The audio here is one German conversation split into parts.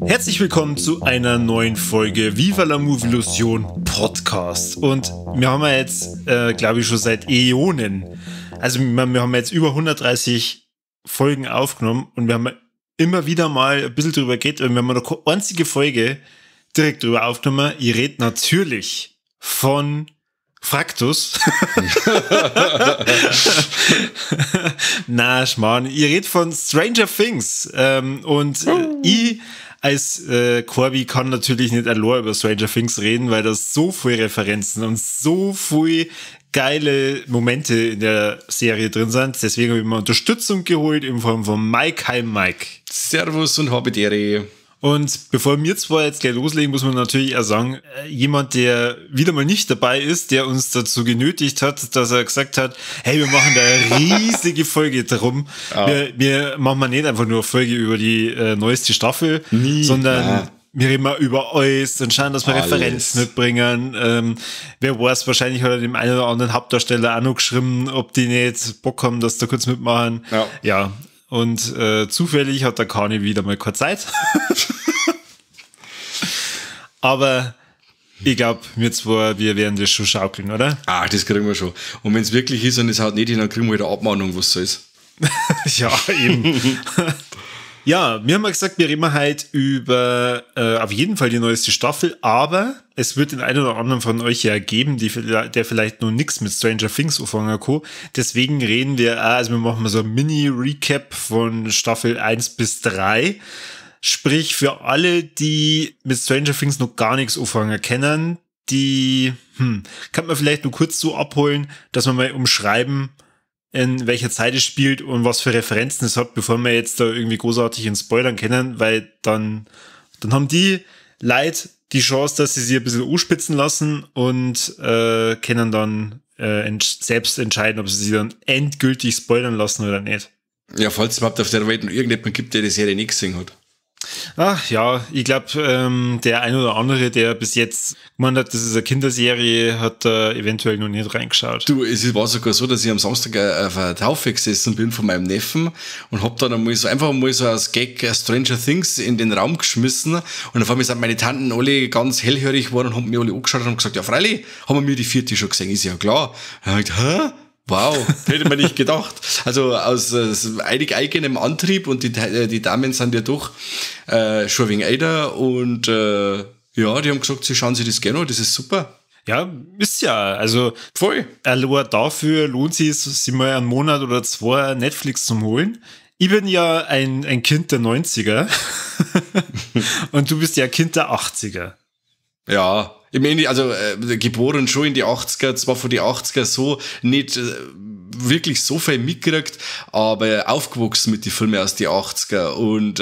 Herzlich willkommen zu einer neuen Folge Viva la Movielusion Podcast. Und wir haben ja jetzt, glaube ich, schon seit Äonen, also wir haben jetzt über 130 Folgen aufgenommen und wir haben immer wieder mal ein bisschen drüber geredet und wir haben noch keine einzige Folge direkt drüber aufgenommen. Ich rede natürlich von Fraktus. Na, Schmarrn. Ich rede von Stranger Things. Ich als Corby kann natürlich nicht allein über Stranger Things reden, weil da so viele Referenzen und so viele geile Momente in der Serie drin sind. Deswegen habe ich mir Unterstützung geholt in Form von Mike. Hi Mike. Servus und Habidere. Und bevor wir zwar jetzt gleich loslegen, muss man natürlich auch sagen, jemand, der wieder mal nicht dabei ist, der uns dazu genötigt hat, dass er gesagt hat, hey, wir machen da eine riesige Folge drum. Ja. Wir machen nicht einfach nur eine Folge über die neueste Staffel, sondern wir reden mal über alles und schauen, dass wir Referenzen mitbringen. Wer weiß, wahrscheinlich hat er dem einen oder anderen Hauptdarsteller auch noch geschrieben, ob die nicht Bock haben, dass da kurz mitmachen. Ja. Und zufällig hat der Kani wieder mal keine Zeit. Aber ich glaube, wir werden das schon schaukeln, oder? Das kriegen wir schon. Und wenn es wirklich ist und es haut nicht hin, dann kriegen wir wieder Abmahnung, was so ist. Ja, eben. Ja, wir haben ja gesagt, wir reden halt über auf jeden Fall die neueste Staffel, aber es wird den einen oder anderen von euch ja geben, der vielleicht noch nichts mit Stranger Things anfangen kann. Deswegen reden wir wir machen mal so ein Mini-Recap von Staffel 1 bis 3. Sprich, für alle, die mit Stranger Things noch gar nichts anfangen können, die kann man vielleicht nur kurz so abholen, dass man mal umschreiben, in welcher Zeit es spielt und was für Referenzen es hat, bevor wir jetzt da irgendwie großartig in Spoilern kennen, weil dann haben die Leute die Chance, dass sie sich ein bisschen anspitzen lassen und können dann selbst entscheiden, ob sie sich dann endgültig spoilern lassen oder nicht. Ja, falls es überhaupt auf der Welt noch irgendjemand gibt, der die Serie nicht gesehen hat. Ach ja, ich glaube, der ein oder andere, der bis jetzt gemeint hat, das ist eine Kinderserie, hat da eventuell noch nicht reingeschaut. Du, es war sogar so, dass ich am Samstag auf einer Taufe gesessen bin von meinem Neffen und hab dann einfach mal so als Gag Stranger Things in den Raum geschmissen und auf einmal sind meine Tanten alle ganz hellhörig geworden und haben mich alle angeschaut und haben gesagt, ja freilich, haben wir die 4. schon gesehen, ist ja klar. Und dann hab ich gedacht, hä? Wow, hätte man nicht gedacht. Also aus eigenem Antrieb und die Damen sind ja doch schon ein wenig älter und die haben gesagt, sie schauen sich das gerne an, das ist super. Ja, ist ja, also voll. Allein dafür lohnt sich mal einen Monat oder 2 Netflix zum holen. Ich bin ja ein Kind der 90er und du bist ja ein Kind der 80er. Ja, im Ende, also geboren schon in die 80er, zwar von die 80er so nicht wirklich so viel mitgekriegt, aber aufgewachsen mit den Filmen aus die 80er und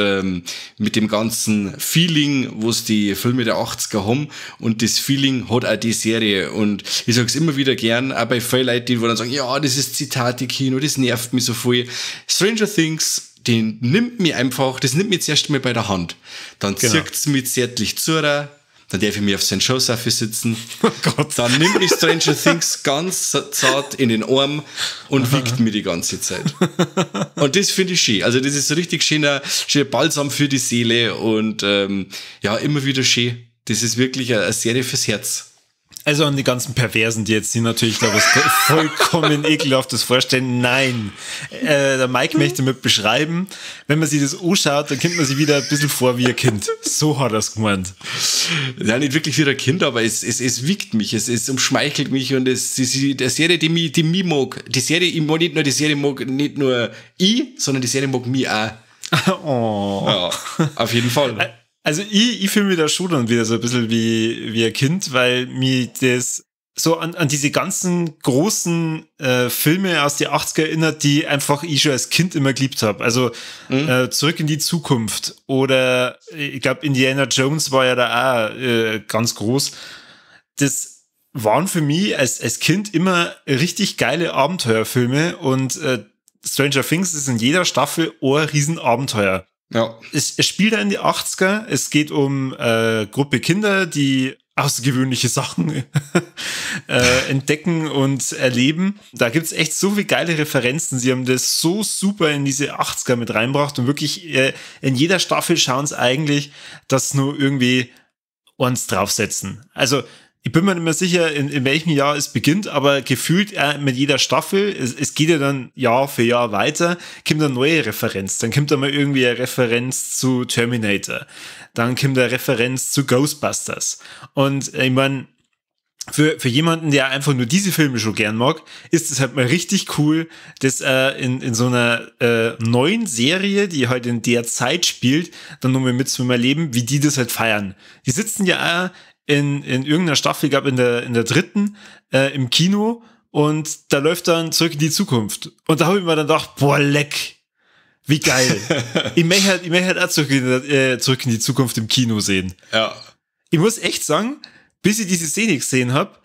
mit dem ganzen Feeling, was die Filme der 80er haben und das Feeling hat auch die Serie und ich sag's immer wieder gern, auch bei vielen Leuten, die dann sagen, ja, das ist Zitate-Kino, das nervt mich so viel. Stranger Things, das nimmt mich zuerst mal bei der Hand. Dann zirkt's mich zärtlich zu, dann darf ich mich auf seinen Showsofa sitzen. Oh Gott. Dann nimmt mich Stranger Things ganz zart in den Arm und wiegt mir die ganze Zeit. Und das finde ich schön. Also das ist so richtig schöner Balsam für die Seele und immer wieder schön. Das ist wirklich eine Serie fürs Herz. Also an die ganzen Perversen, die jetzt sich natürlich da was vollkommen Ekelhaftes vorstellen. Nein, der Mike möchte mit beschreiben, wenn man sich das anschaut, dann kommt man sich wieder ein bisschen vor wie ein Kind. So hat er es gemeint. Ja, nicht wirklich wie ein Kind, aber es wiegt mich, es umschmeichelt mich und es ist die Serie, die mich mag. Die Serie, ich mag nicht nur die Serie, mag nicht nur ich, sondern die Serie mag mich auch. Oh. Ja, auf jeden Fall. Also ich fühle mich da schon dann wieder so ein bisschen wie ein Kind, weil mir das so an diese ganzen großen Filme aus den 80er erinnert, die einfach ich schon als Kind immer geliebt habe. Also Zurück in die Zukunft oder ich glaube Indiana Jones war ja da auch ganz groß. Das waren für mich als Kind immer richtig geile Abenteuerfilme und Stranger Things ist in jeder Staffel ein Riesenabenteuer. Ja. Es spielt in die 80er, es geht um Gruppe Kinder, die außergewöhnliche Sachen entdecken und erleben. Da gibt's echt so viele geile Referenzen. Sie haben das so super in diese 80er mit reinbracht und wirklich in jeder Staffel schauen sie eigentlich, dass nur irgendwie uns draufsetzen. Also ich bin mir nicht mehr sicher, in welchem Jahr es beginnt, aber gefühlt mit jeder Staffel, es geht ja dann Jahr für Jahr weiter, kommt eine neue Referenz. Dann kommt da mal irgendwie eine Referenz zu Terminator. Dann kommt eine Referenz zu Ghostbusters. Und ich meine, für jemanden, der einfach nur diese Filme schon gern mag, ist es halt mal richtig cool, dass in so einer neuen Serie, die halt in der Zeit spielt, dann nochmal mitzuerleben, wie die das halt feiern. Die sitzen ja auch in irgendeiner Staffel, ich glaube in der dritten, im Kino und da läuft dann Zurück in die Zukunft. Und da habe ich mir dann gedacht, boah, leck, wie geil. ich möchte halt auch Zurück in die Zukunft im Kino sehen. Ja. Ich muss echt sagen, bis ich diese Szene gesehen habe,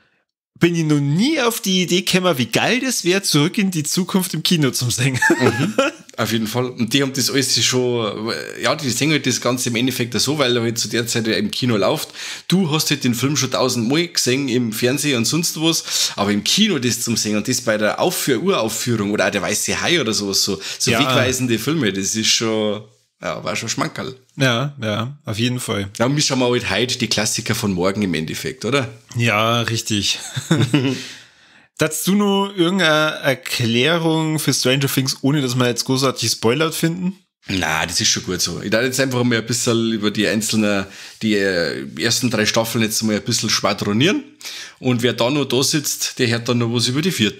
bin ich noch nie auf die Idee gekommen, wie geil das wäre, Zurück in die Zukunft im Kino zu singen. Auf jeden Fall. Und die haben das alles schon, ja, die singen halt das Ganze im Endeffekt so, weil er halt zu der Zeit im Kino läuft. Du hast halt den Film schon 1000-mal gesehen im Fernsehen und sonst was, aber im Kino das zum Singen und das bei der Uraufführung oder auch der Weiße Hai oder sowas, so ja, wegweisende Filme, das ist schon, ja, war schon Schmankerl. Ja, auf jeden Fall. Ja, und wir schauen halt heute die Klassiker von morgen im Endeffekt, oder? Ja, richtig. Darfst du noch irgendeine Erklärung für Stranger Things, ohne dass wir jetzt großartig spoilert finden? Na, das ist schon gut so. Ich darf jetzt einfach mal ein bisschen über die ersten 3 Staffeln jetzt mal ein bisschen schwadronieren. Und wer da noch da sitzt, der hört dann noch was über die 4.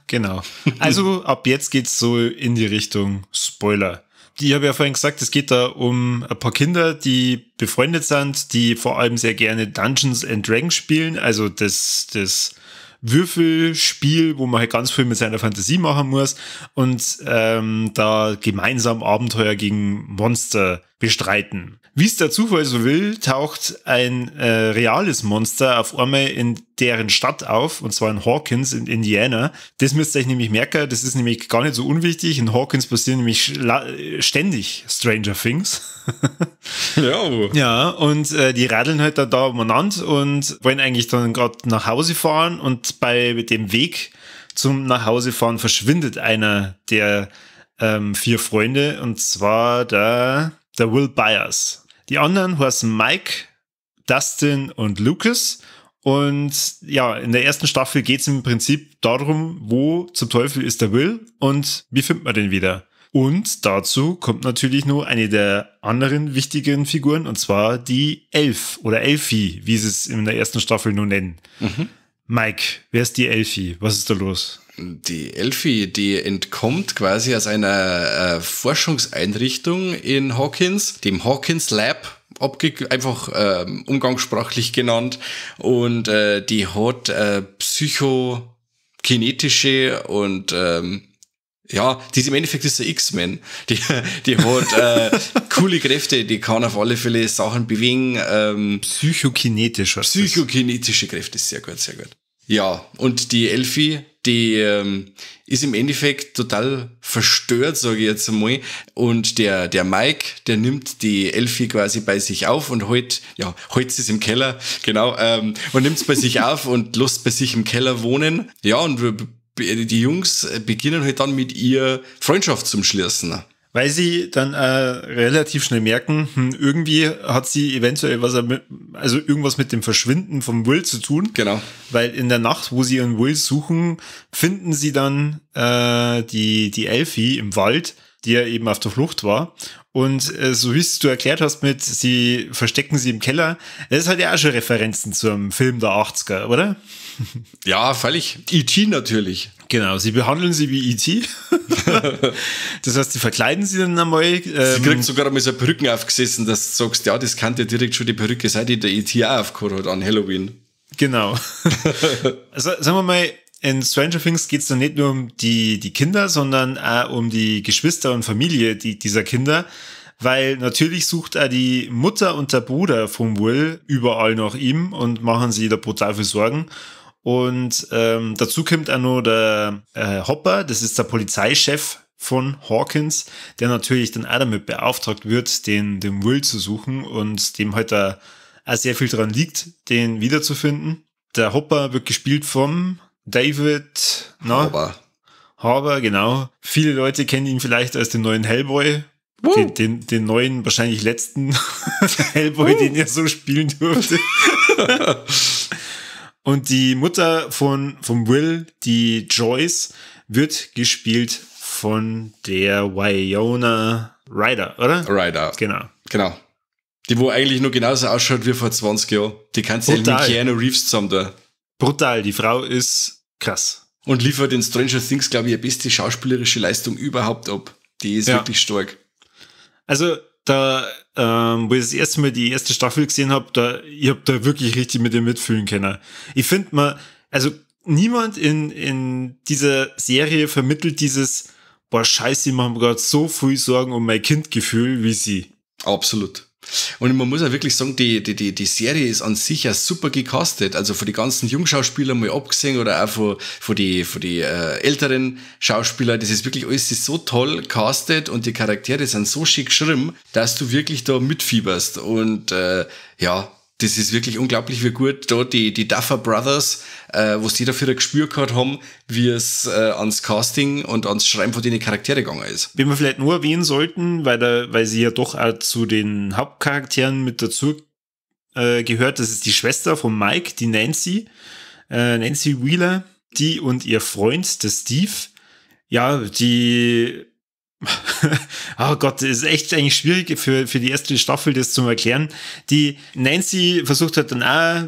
Genau. Also ab jetzt geht's so in die Richtung Spoiler. Ich habe ja vorhin gesagt, es geht da um ein paar Kinder, die befreundet sind, die vor allem sehr gerne Dungeons and Dragons spielen, also das Würfelspiel, wo man halt ganz viel mit seiner Fantasie machen muss und da gemeinsam Abenteuer gegen Monster bestreiten. Wie es der Zufall so will, taucht ein reales Monster auf einmal in deren Stadt auf, und zwar in Hawkins in Indiana. Das müsst ihr euch nämlich merken, das ist nämlich gar nicht so unwichtig. In Hawkins passieren nämlich ständig Stranger Things. Ja, und die radeln halt da umeinander und wollen eigentlich dann gerade nach Hause fahren, und bei dem Weg zum Nachhausefahren verschwindet einer der 4 Freunde, und zwar der Will Byers. Die anderen heißen Mike, Dustin und Lucas. Und ja, in der ersten Staffel geht es im Prinzip darum, wo zum Teufel ist der Will und wie findet man den wieder. Und dazu kommt natürlich nur eine der anderen wichtigen Figuren, und zwar die Elf oder Elfie, wie sie es in der ersten Staffel nur nennen. Mike, wer ist die Elfie? Was ist da los? Die Elfie, die entkommt quasi aus einer Forschungseinrichtung in Hawkins, dem Hawkins Lab, einfach umgangssprachlich genannt, und die hat psychokinetische und ja, die ist im Endeffekt ist der X-Men. Die hat coole Kräfte, die kann auf alle Fälle Sachen bewegen. Psychokinetische Kräfte, sehr gut, sehr gut. Ja, und die Elfie, die ist im Endeffekt total verstört, sage ich jetzt einmal. Und der Mike, der nimmt die Elfie quasi bei sich auf und hält sie im Keller, genau, und nimmt es bei sich auf und lässt bei sich im Keller wohnen. Ja, und die Jungs beginnen halt dann mit ihr Freundschaft zum Schließen. Weil sie dann relativ schnell merken, irgendwie hat sie eventuell irgendwas mit dem Verschwinden vom Will zu tun. Genau. Weil in der Nacht, wo sie ihren Will suchen, finden sie dann die Elfie im Wald, die ja eben auf der Flucht war. Und so wie es du erklärt hast mit, sie verstecken sie im Keller, das hat ja auch schon Referenzen zum Film der 80er, oder? Ja, völlig. E.T. natürlich. Genau, sie behandeln sie wie E.T. Das heißt, sie verkleiden sie dann einmal. Sie kriegt sogar einmal so Perücken aufgesessen, dass du sagst, ja, das kann ja direkt schon die Perücke sein, die der E.T. auch aufgehört hat an Halloween. Genau. Also sagen wir mal, in Stranger Things geht es dann nicht nur um die Kinder, sondern auch um die Geschwister und Familie dieser Kinder. weil natürlich sucht er die Mutter und der Bruder von Will überall nach ihm und machen sie da brutal viel Sorgen. Und dazu kommt auch noch der Hopper, das ist der Polizeichef von Hawkins, der natürlich dann auch damit beauftragt wird, den Will zu suchen und dem halt da auch sehr viel dran liegt, den wiederzufinden. Der Hopper wird gespielt vom David Harbour, genau. Viele Leute kennen ihn vielleicht als den neuen Hellboy. Den neuen, wahrscheinlich letzten Hellboy, den er so spielen durfte. Und die Mutter von Will, die Joyce, wird gespielt von der Winona Ryder, oder? Ryder. Genau. Die, wo eigentlich nur genauso ausschaut wie vor 20 Jahren. Die kannst du ja mit Keanu Reeves zusammen da. Brutal, die Frau ist krass. Und liefert in Stranger Things, glaube ich, ihre beste schauspielerische Leistung überhaupt ab. Die ist wirklich stark. Also, wo ich das erste Mal die erste Staffel gesehen habe, ich habe da wirklich richtig mit ihr mitfühlen können. Ich finde niemand in dieser Serie vermittelt dieses, boah, scheiße, ich mache mir gerade so viel Sorgen um mein Kindgefühl wie sie. Absolut. Und man muss ja wirklich sagen, die Serie ist an sich ja super gecastet. Also von die ganzen Jungschauspielern mal abgesehen oder auch von die älteren Schauspieler. Das ist wirklich alles so toll castet und die Charaktere sind so schick geschrieben, dass du wirklich da mitfieberst. Und das ist wirklich unglaublich, wie gut da die Duffer Brothers, was die dafür ein Gespür gehabt haben, wie es ans Casting und ans Schreiben von den Charaktere gegangen ist. Wenn wir vielleicht nur erwähnen sollten, weil sie ja doch auch zu den Hauptcharakteren mit dazu gehört, das ist die Schwester von Mike, die Nancy Wheeler, die und ihr Freund, der Steve. Ja, die oh Gott, das ist echt eigentlich schwierig für die erste Staffel, das zu erklären. Die Nancy versucht halt dann auch,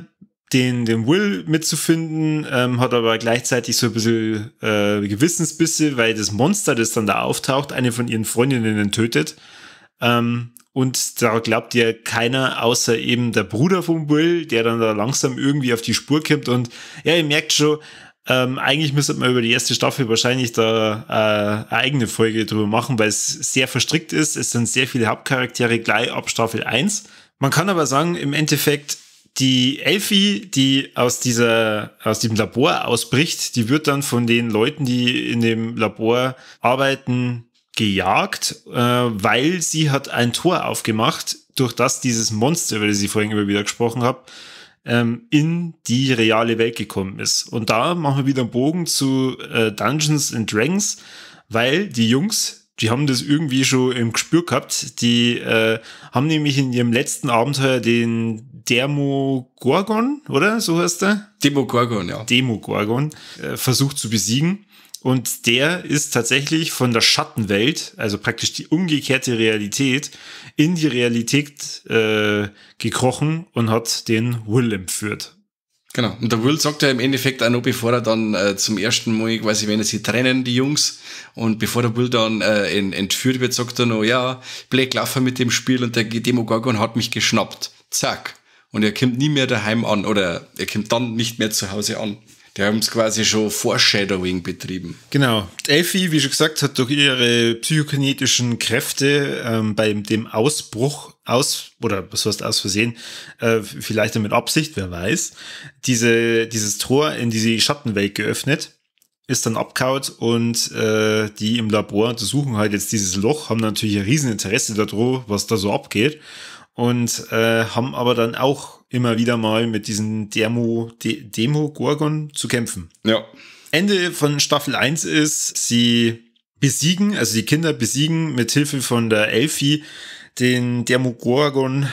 den Will mitzufinden, hat aber gleichzeitig so ein bisschen Gewissensbisse, weil das Monster, das dann da auftaucht, eine von ihren Freundinnen tötet. Und da glaubt ja keiner, außer eben der Bruder von Will, der dann da langsam irgendwie auf die Spur kommt. Und ja, ihr merkt schon, eigentlich müsste man über die erste Staffel wahrscheinlich da eine eigene Folge drüber machen, weil es sehr verstrickt ist. Es sind sehr viele Hauptcharaktere gleich ab Staffel 1. Man kann aber sagen, im Endeffekt, die Elfie, die aus dem Labor ausbricht, die wird dann von den Leuten, die in dem Labor arbeiten, gejagt, weil sie hat ein Tor aufgemacht, durch das dieses Monster, über das ich vorhin immer wieder gesprochen habe, in die reale Welt gekommen ist. Und da machen wir wieder einen Bogen zu Dungeons and Dragons, weil die Jungs, die haben das irgendwie schon im Gespür gehabt. Die haben nämlich in ihrem letzten Abenteuer den Demogorgon, oder? So heißt der? Demogorgon, ja. Demogorgon versucht zu besiegen. Und der ist tatsächlich von der Schattenwelt, also praktisch die umgekehrte Realität, in die Realität gekrochen und hat den Will entführt. Genau. Und der Will sagt ja im Endeffekt auch noch, bevor er dann zum ersten Mal, quasi, wenn sie trennen, die Jungs, und bevor der Will dann entführt wird, sagt er noch, ja, Black Laffer mit dem Spiel und der Demogorgon hat mich geschnappt. Zack. Und er kommt nie mehr daheim an, oder er kommt dann nicht mehr zu Hause an. Die haben es quasi schon Foreshadowing betrieben. Genau. Elfie, wie schon gesagt, hat durch ihre psychokinetischen Kräfte bei dem Ausbruch oder was heißt aus Versehen, vielleicht mit Absicht, wer weiß, dieses Tor in diese Schattenwelt geöffnet, ist dann abgehauen und die im Labor untersuchen halt jetzt dieses Loch, haben natürlich ein riesen Interesse daran, was da so abgeht, und haben aber dann auch immer wieder mal mit diesem Demogorgon zu kämpfen. Ja. Ende von Staffel 1 ist, die Kinder besiegen mit Hilfe von der Elfie den Demogorgon,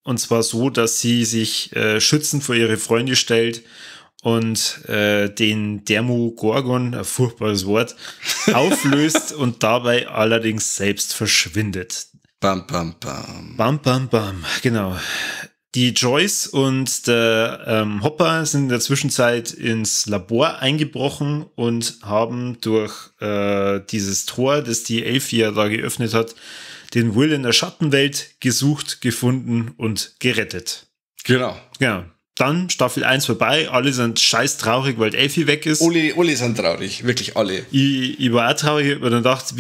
und zwar so, dass sie sich schützend vor ihre Freunde stellt und den Demogorgon, ein furchtbares Wort, auflöst und dabei allerdings selbst verschwindet. Bam, bam, bam. Bam, bam, bam, genau. Die Joyce und der Hopper sind in der Zwischenzeit ins Labor eingebrochen und haben durch dieses Tor, das die Elfie ja da geöffnet hat, den Will in der Schattenwelt gesucht, gefunden und gerettet. Genau. Ja. Dann Staffel 1 vorbei, alle sind scheiß traurig, weil Elfie weg ist. Alle sind traurig, wirklich alle. Ich war auch traurig, weil dann dachte,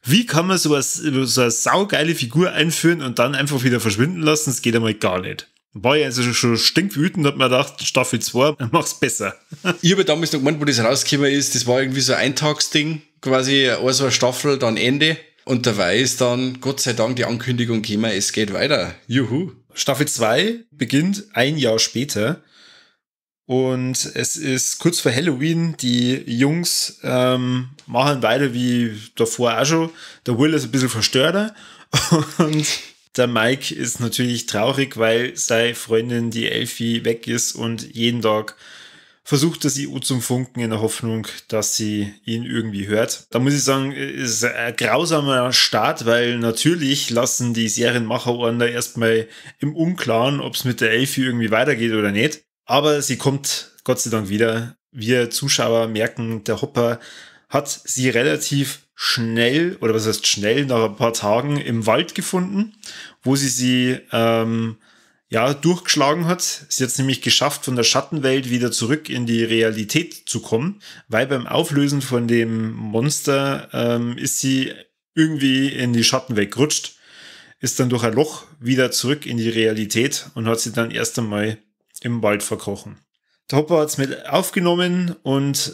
Wie kann man so eine saugeile Figur einführen und dann einfach wieder verschwinden lassen? Das geht einmal gar nicht. War ja also schon stinkwütend, hat man gedacht, Staffel 2, mach's besser. Ich habe damals noch gemeint, wo das rausgekommen ist, das war irgendwie so ein Eintagsding, quasi so eine Staffel, dann Ende. Und dabei ist dann, Gott sei Dank, die Ankündigung gekommen, es geht weiter. Juhu. Staffel 2 beginnt ein Jahr später. Und es ist kurz vor Halloween. Die Jungs machen weiter wie davor auch schon. Der Will ist ein bisschen verstörter. Und der Mike ist natürlich traurig, weil seine Freundin, die Elfie, weg ist und jeden Tag versucht er sie zum Funken in der Hoffnung, dass sie ihn irgendwie hört. Da muss ich sagen, ist ein grausamer Start, weil natürlich lassen die Serienmacher da erstmal im Unklaren, ob es mit der Elfie irgendwie weitergeht oder nicht. Aber sie kommt Gott sei Dank wieder. Wir Zuschauer merken, der Hopper hat sie relativ schnell, oder was heißt schnell, nach ein paar Tagen im Wald gefunden, wo sie durchgeschlagen hat. Sie hat es nämlich geschafft, von der Schattenwelt wieder zurück in die Realität zu kommen, weil beim Auflösen von dem Monster ist sie irgendwie in die Schattenwelt gerutscht, ist dann durch ein Loch wieder zurück in die Realität und hat sie dann erst einmal im Wald verkrochen. Der Hopper hat es mit aufgenommen und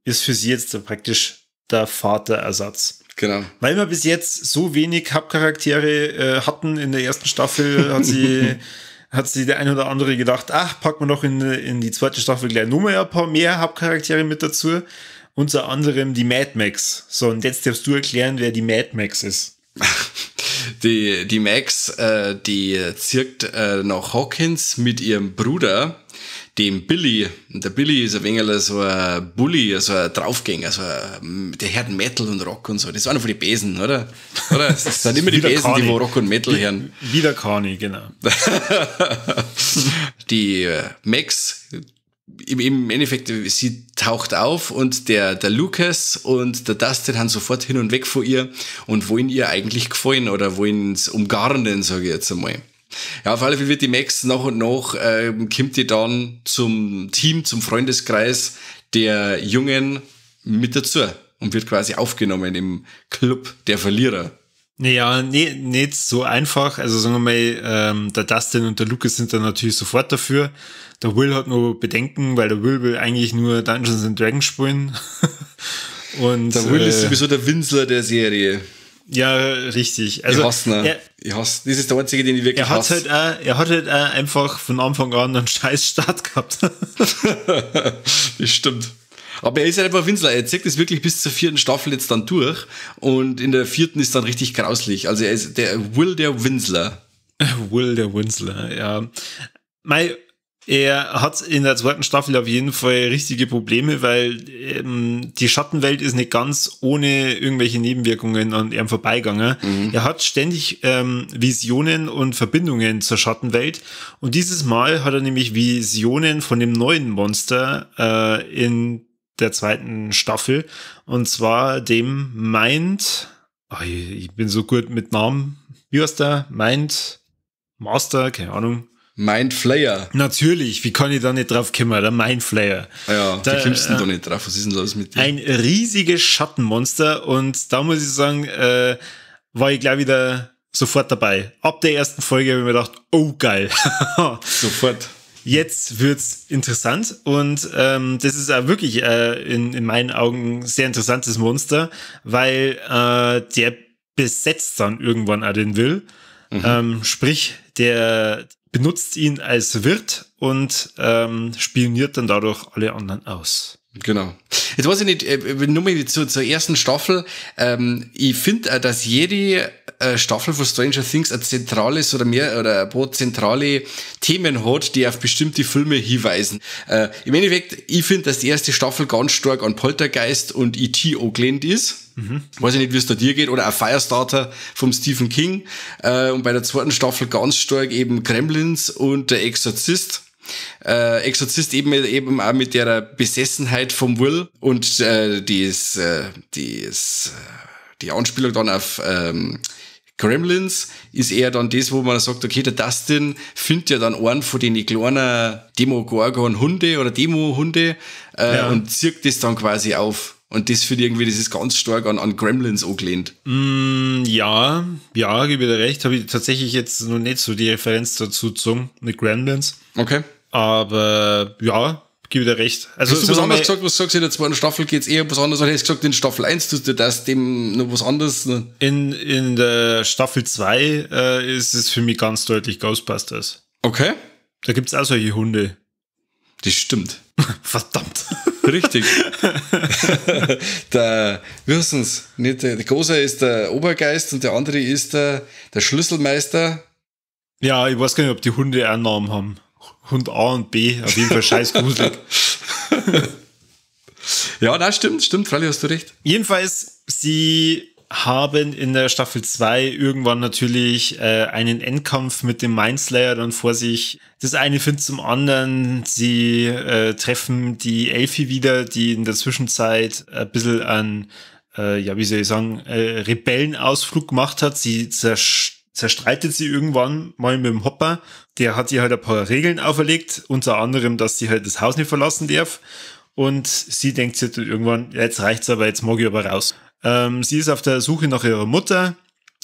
ist für sie jetzt praktisch der Vaterersatz. Genau. Weil wir bis jetzt so wenig Hauptcharaktere hatten in der ersten Staffel, hat sie der ein oder andere gedacht, packen wir doch in die zweite Staffel gleich nochmal ein paar mehr Hauptcharaktere mit dazu. Unter anderem die Mad Max. So, und jetzt darfst du erklären, wer die Mad Max ist. Die Max, die zirkt nach Hawkins mit ihrem Bruder, dem Billy. Und der Billy ist ein wenig so ein Bully, so ein Draufgänger, der hört Metal und Rock und so. Das ist einer von den Besen, oder? Das sind immer die Besen, die wo Rock und Metal hören. Wie der Kani, genau. Die Max, im Endeffekt, sie taucht auf und der Lucas und der Dustin haben sofort hin und weg von ihr und wollen ihr eigentlich gefallen oder wollen es umgarnen, sage ich jetzt einmal. Ja, auf alle Fälle wird die Max nach und nach, kommt die dann zum Team, zum Freundeskreis der Jungen mit dazu und wird quasi aufgenommen im Club der Verlierer. Naja, nicht so einfach. Also sagen wir mal, der Dustin und der Lucas sind dann natürlich sofort dafür. Der Will hat nur Bedenken, weil der Will eigentlich nur Dungeons and Dragons spielen. Und der Will ist sowieso der Winsler der Serie. Ja, richtig. Also, ich hasse. Das ist der einzige, den ich wirklich hasse. Er hat halt auch einfach von Anfang an einen scheiß Start gehabt. Das stimmt. Aber er ist halt einfach Winsler. Er zieht das wirklich bis zur 4. Staffel jetzt dann durch. Und in der 4. ist dann richtig grauslich. Also er ist der Will der Winsler. Will der Winsler, ja. Er hat in der 2. Staffel auf jeden Fall richtige Probleme, weil die Schattenwelt ist nicht ganz ohne irgendwelche Nebenwirkungen an ihm vorbeigegangen. Mhm. Er hat ständig Visionen und Verbindungen zur Schattenwelt. Und dieses Mal hat er nämlich Visionen von dem neuen Monster in der 2. Staffel. Und zwar dem Mind... ich bin so gut mit Namen. Wie heißt der? Mind Master? Keine Ahnung. Mind Flayer. Natürlich, wie kann ich da nicht drauf kommen? Der Mind Flayer. Ja, da kommst du doch nicht drauf. Was ist denn los mit dir? Ein riesiges Schattenmonster und da muss ich sagen, war ich gleich wieder sofort dabei. Ab der ersten Folge habe ich mir gedacht, oh geil. Sofort. Jetzt wird's interessant und das ist auch wirklich in meinen Augen ein sehr interessantes Monster, weil der besetzt dann irgendwann auch den Will. Mhm. Sprich, der benutzt ihn als Wirt und spioniert dann dadurch alle anderen aus. Genau. Jetzt weiß ich nicht, nur mal zur ersten Staffel. Ich finde, dass jede Staffel von Stranger Things ein zentrales oder ein paar zentrale Themen hat, die auf bestimmte Filme hinweisen. Im Endeffekt, ich finde, dass die erste Staffel ganz stark an Poltergeist und E.T. angelehnt ist. Mhm. Weiß ich nicht, wie es da dir geht, oder auch Firestarter vom Stephen King. Und bei der 2. Staffel ganz stark eben Gremlins und der Exorzist. Exorzist eben auch mit der Besessenheit vom Will und die Anspielung dann auf Gremlins ist eher dann das, wo man sagt, okay, der Dustin findet ja dann einen von den kleinen Demogorgon-Hunde oder Demo-Hunde und zieht das dann quasi auf. Und das finde ich irgendwie, das ist ganz stark an Gremlins angelehnt. Ja, gebe ich dir recht. Habe ich tatsächlich jetzt noch nicht so die Referenz dazu gezogen mit Gremlins. Okay. Aber ja, gebe ich dir recht. Also, hast du was anderes gesagt? Was sagst du, in der zweiten Staffel geht es eher was anderes? Oder hast du gesagt, in Staffel 1 tust du das dem noch was anderes? In der Staffel 2 ist es für mich ganz deutlich Ghostbusters. Okay. Da gibt es auch solche Hunde. Das stimmt. Verdammt. Richtig. Wie heißt es? Nicht der Große ist der Obergeist und der andere ist der Schlüsselmeister. Ja, ich weiß gar nicht, ob die Hunde einen Namen haben. Hund A und B, auf jeden Fall scheiß gruselig. Ja, nein, stimmt, freilich hast du recht. Jedenfalls, sie haben in der Staffel 2 irgendwann natürlich einen Endkampf mit dem Mindslayer dann vor sich. Das eine führt zum anderen. Sie treffen die Elfie wieder, die in der Zwischenzeit ein bisschen an, Rebellenausflug gemacht hat. Sie zerstreitet sie irgendwann mal mit dem Hopper. Der hat ihr halt ein paar Regeln auferlegt, unter anderem, dass sie halt das Haus nicht verlassen darf. Und sie denkt sich dann irgendwann, jetzt reicht's aber, jetzt mag ich aber raus. Sie ist auf der Suche nach ihrer Mutter,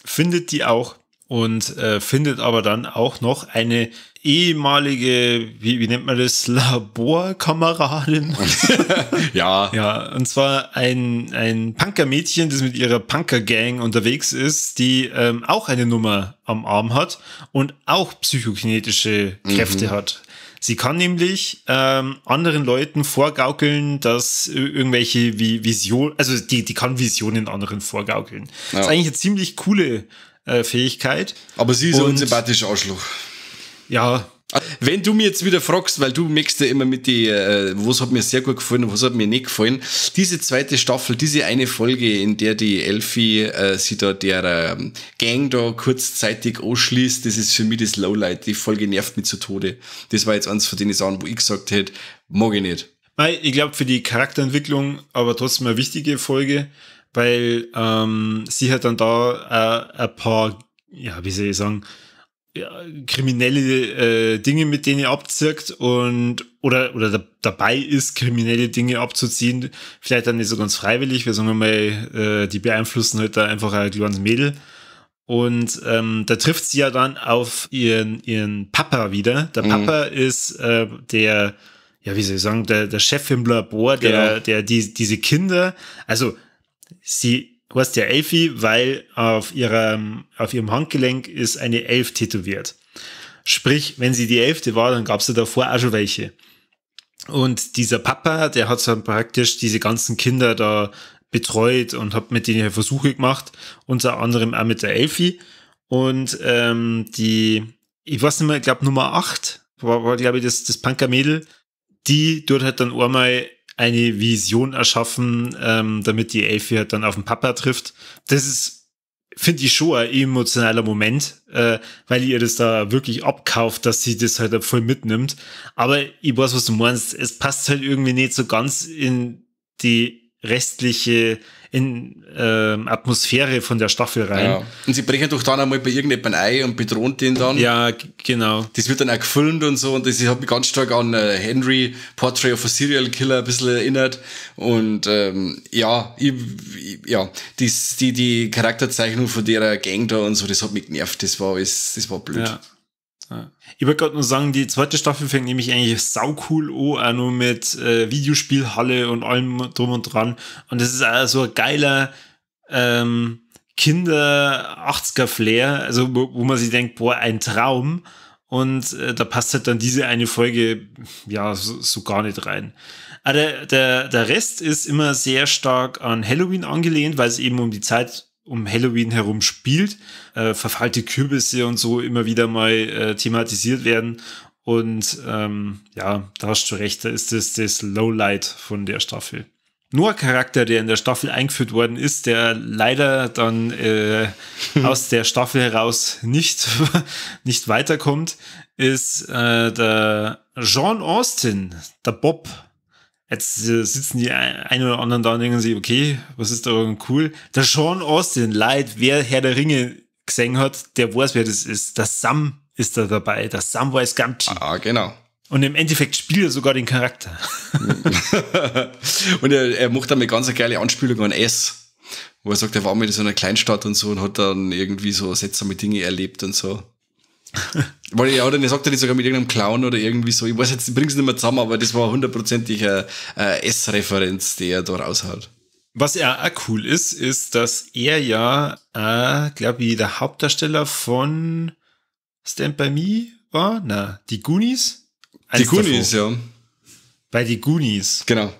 findet die auch und findet aber dann auch noch eine ehemalige, wie nennt man das, Laborkameradin. Ja. Ja, und zwar ein Punker-Mädchen, das mit ihrer Punker-Gang unterwegs ist, die auch eine Nummer am Arm hat und auch psychokinetische Kräfte hat. Sie kann nämlich anderen Leuten vorgaukeln, dass irgendwelche Visionen, also die kann Visionen anderen vorgaukeln. Ja. Das ist eigentlich eine ziemlich coole Fähigkeit. Aber sie ist ein unsympathischer Arschloch. Ja. Wenn du mir jetzt wieder fragst, weil du merkst ja immer mit die, was hat mir sehr gut gefallen und was hat mir nicht gefallen, diese zweite Staffel, diese eine Folge, in der die Elfie sie da der Gang da kurzzeitig anschließt, das ist für mich das Lowlight. Die Folge nervt mich zu Tode. Das war jetzt eins von den Sachen, wo ich gesagt hätte, mag ich nicht. Ich glaube, für die Charakterentwicklung aber trotzdem eine wichtige Folge, weil sie hat dann da ein paar, ja, wie soll ich sagen, kriminelle Dinge, mit denen ihr abzirkt und oder dabei ist, kriminelle Dinge abzuziehen. Vielleicht dann nicht so ganz freiwillig, weil sagen wir mal, die beeinflussen halt da einfach ein kleines Mädel. Und da trifft sie ja dann auf ihren Papa wieder. Der Papa ist der, ja, wie soll ich sagen, der Chef im Labor, der diese Kinder, also sie heißt ja Elfie, weil auf ihrem Handgelenk ist eine 11 tätowiert. Sprich, wenn sie die 11. war, dann gab es ja davor auch schon welche. Und dieser Papa, der hat dann praktisch diese ganzen Kinder da betreut und hat mit denen Versuche gemacht, unter anderem auch mit der Elfie. Und ich weiß nicht mehr, ich glaube Nummer 8 war glaube ich, das Punker-Mädel, die dort halt dann einmal eine Vision erschaffen, damit die Elfie halt dann auf den Papa trifft. Das ist, finde ich, schon ein emotionaler Moment, weil ihr das da wirklich abkauft, dass sie das halt voll mitnimmt. Aber ich weiß, was du meinst. Es passt halt irgendwie nicht so ganz in die restliche Atmosphäre von der Staffel rein. Ja. Und sie brechen doch dann einmal bei irgendjemandem ein und bedrohen den dann. Ja, genau. Das wird dann auch gefilmt und so und das hat mich ganz stark an Henry, Portrait of a Serial Killer, ein bisschen erinnert. Und die Charakterzeichnung von der Gang da und so, das hat mich genervt, das war blöd. Ja. Ich wollte gerade nur sagen, die zweite Staffel fängt nämlich eigentlich sau cool an, auch nur mit Videospielhalle und allem drum und dran. Und das ist auch so ein geiler Kinder-80er-Flair, also wo man sich denkt, boah, ein Traum. Und da passt halt dann diese eine Folge ja so gar nicht rein. Aber der Rest ist immer sehr stark an Halloween angelehnt, weil es eben um die Zeit um Halloween herum spielt, verfallte Kürbisse und so immer wieder mal thematisiert werden. Und da hast du recht, da ist das Lowlight von der Staffel. Nur ein Charakter, der in der Staffel eingeführt worden ist, der leider dann aus der Staffel heraus nicht weiterkommt, ist der John Austin, der Bob. Jetzt sitzen die ein oder anderen da und denken sich, okay, was ist da cool? Der Sean Austin, wer Herr der Ringe gesehen hat, der weiß, wer das ist. Der Sam ist da dabei, der Samwise Gamgee. Ah, genau. Und im Endeffekt spielt er sogar den Charakter. Und er macht dann eine ganz geile Anspielung an S, wo er sagt, er war mit in so einer Kleinstadt und so und hat dann irgendwie so seltsame Dinge erlebt und so. Weil er sagt er nicht sogar mit irgendeinem Clown oder irgendwie so. Ich weiß jetzt, ich bring's nicht mehr zusammen, aber das war hundertprozentig eine S-Referenz, die er da raushaut. Was ja auch cool ist, dass er ja, glaube ich, der Hauptdarsteller von Stand By Me war. Na, die Goonies. Die Goonies, ja. Bei die Goonies. Genau.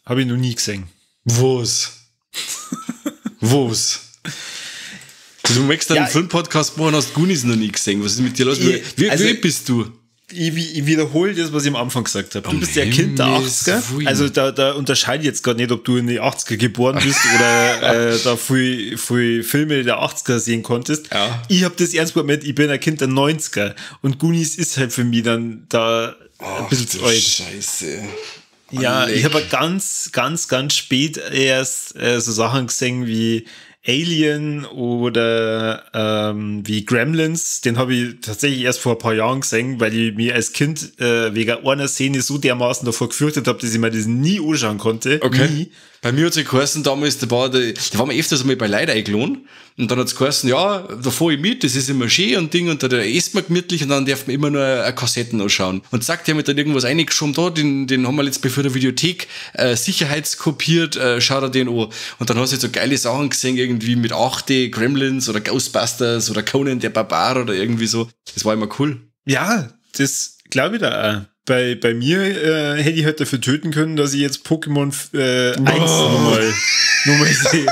Habe ich noch nie gesehen. Was? Du möchtest einen Filmpodcast machen und hast Goonies noch nie gesehen. Was ist mit dir los? Wie alt bist du? Ich wiederhole das, was ich am Anfang gesagt habe. Du bist ja Kind der 80er. Also da unterscheide ich jetzt gar nicht, ob du in die 80er geboren bist oder da viel Filme der 80er sehen konntest. Ja. Ich habe das ernst gemeint, ich bin ein Kind der 90er. Und Goonies ist halt für mich dann da ein bisschen zu alt. Scheiße. Ja, ich habe ganz spät erst so Sachen gesehen wie Alien oder wie Gremlins. Den habe ich tatsächlich erst vor ein paar Jahren gesehen, weil ich mich als Kind wegen einer Szene so dermaßen davor gefürchtet habe, dass ich mir das nie anschauen konnte. Okay. Nie. Bei mir hat es geheißen, damals, da waren wir öfters einmal bei Leuten eingeladen. Und dann hat es geheißen, ja, da fahre ich mit, das ist immer schön und Ding, und da isst man gemütlich und dann darf man immer nur Kassetten anschauen. Und zack, die haben dann irgendwas reingeschoben da, den haben wir jetzt bei der Videothek sicherheitskopiert, schaut er den an. Und dann hast du jetzt so geile Sachen gesehen, irgendwie mit 8D, Gremlins oder Ghostbusters oder Conan der Barbar oder irgendwie so. Das war immer cool. Ja, das glaube ich da auch. Bei mir hätte ich halt dafür töten können, dass ich jetzt Pokémon 1 nochmal sehe.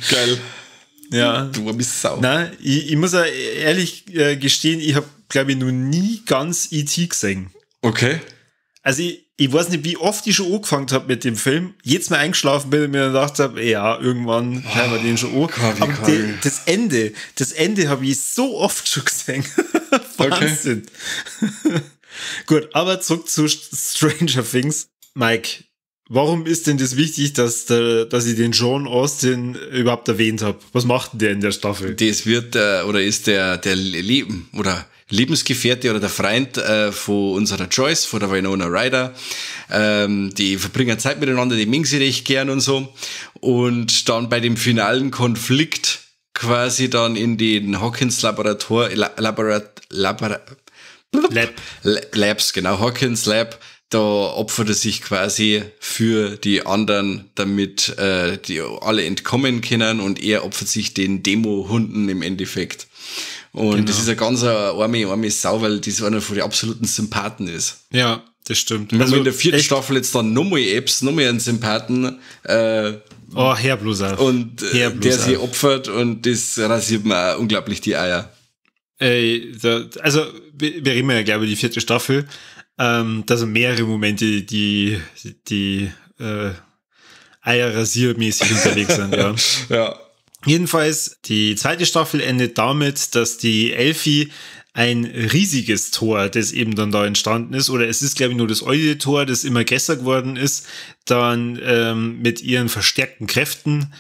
Geil. Ja. Du bist Sau. Nein, ich muss auch ehrlich gestehen, ich habe, glaube ich, noch nie ganz E.T. gesehen. Okay. Also ich weiß nicht, wie oft ich schon angefangen habe mit dem Film. Jetzt mal eingeschlafen bin und mir dann gedacht habe, ja, irgendwann schauen wir den schon an. Aber das Ende habe ich so oft schon gesehen. Wahnsinn. Okay. Gut, aber zurück zu Stranger Things. Mike, warum ist denn das wichtig, dass ich den Sean Astin überhaupt erwähnt habe? Was macht denn der in der Staffel? Das wird ist der Leben oder Lebensgefährte oder der Freund von unserer Joyce, von der Winona Ryder. Die verbringen Zeit miteinander, die mögen sie recht gern und so. Und dann bei dem finalen Konflikt quasi dann in den Hawkins Labs, genau, Hawkins Lab, da opfert er sich quasi für die anderen, damit die alle entkommen können, und er opfert sich den Demo-Hunden im Endeffekt. Und das ist eine ganz arme Sau, weil das einer von den absoluten Sympathen ist. Ja, das stimmt. Also in der 4. Staffel jetzt dann nochmal einen Sympathen. Herr Bluser. Und der sich opfert, und das rasiert mir auch unglaublich die Eier. Wir reden ja, glaube ich, die 4. Staffel. Da sind mehrere Momente, die Eierrasiermäßig unterwegs sind, ja. Ja. Jedenfalls, die 2. Staffel endet damit, dass die Elfie ein riesiges Tor, das eben dann da entstanden ist, oder es ist, glaube ich, nur das alte Tor, das immer größer geworden ist, dann mit ihren verstärkten Kräften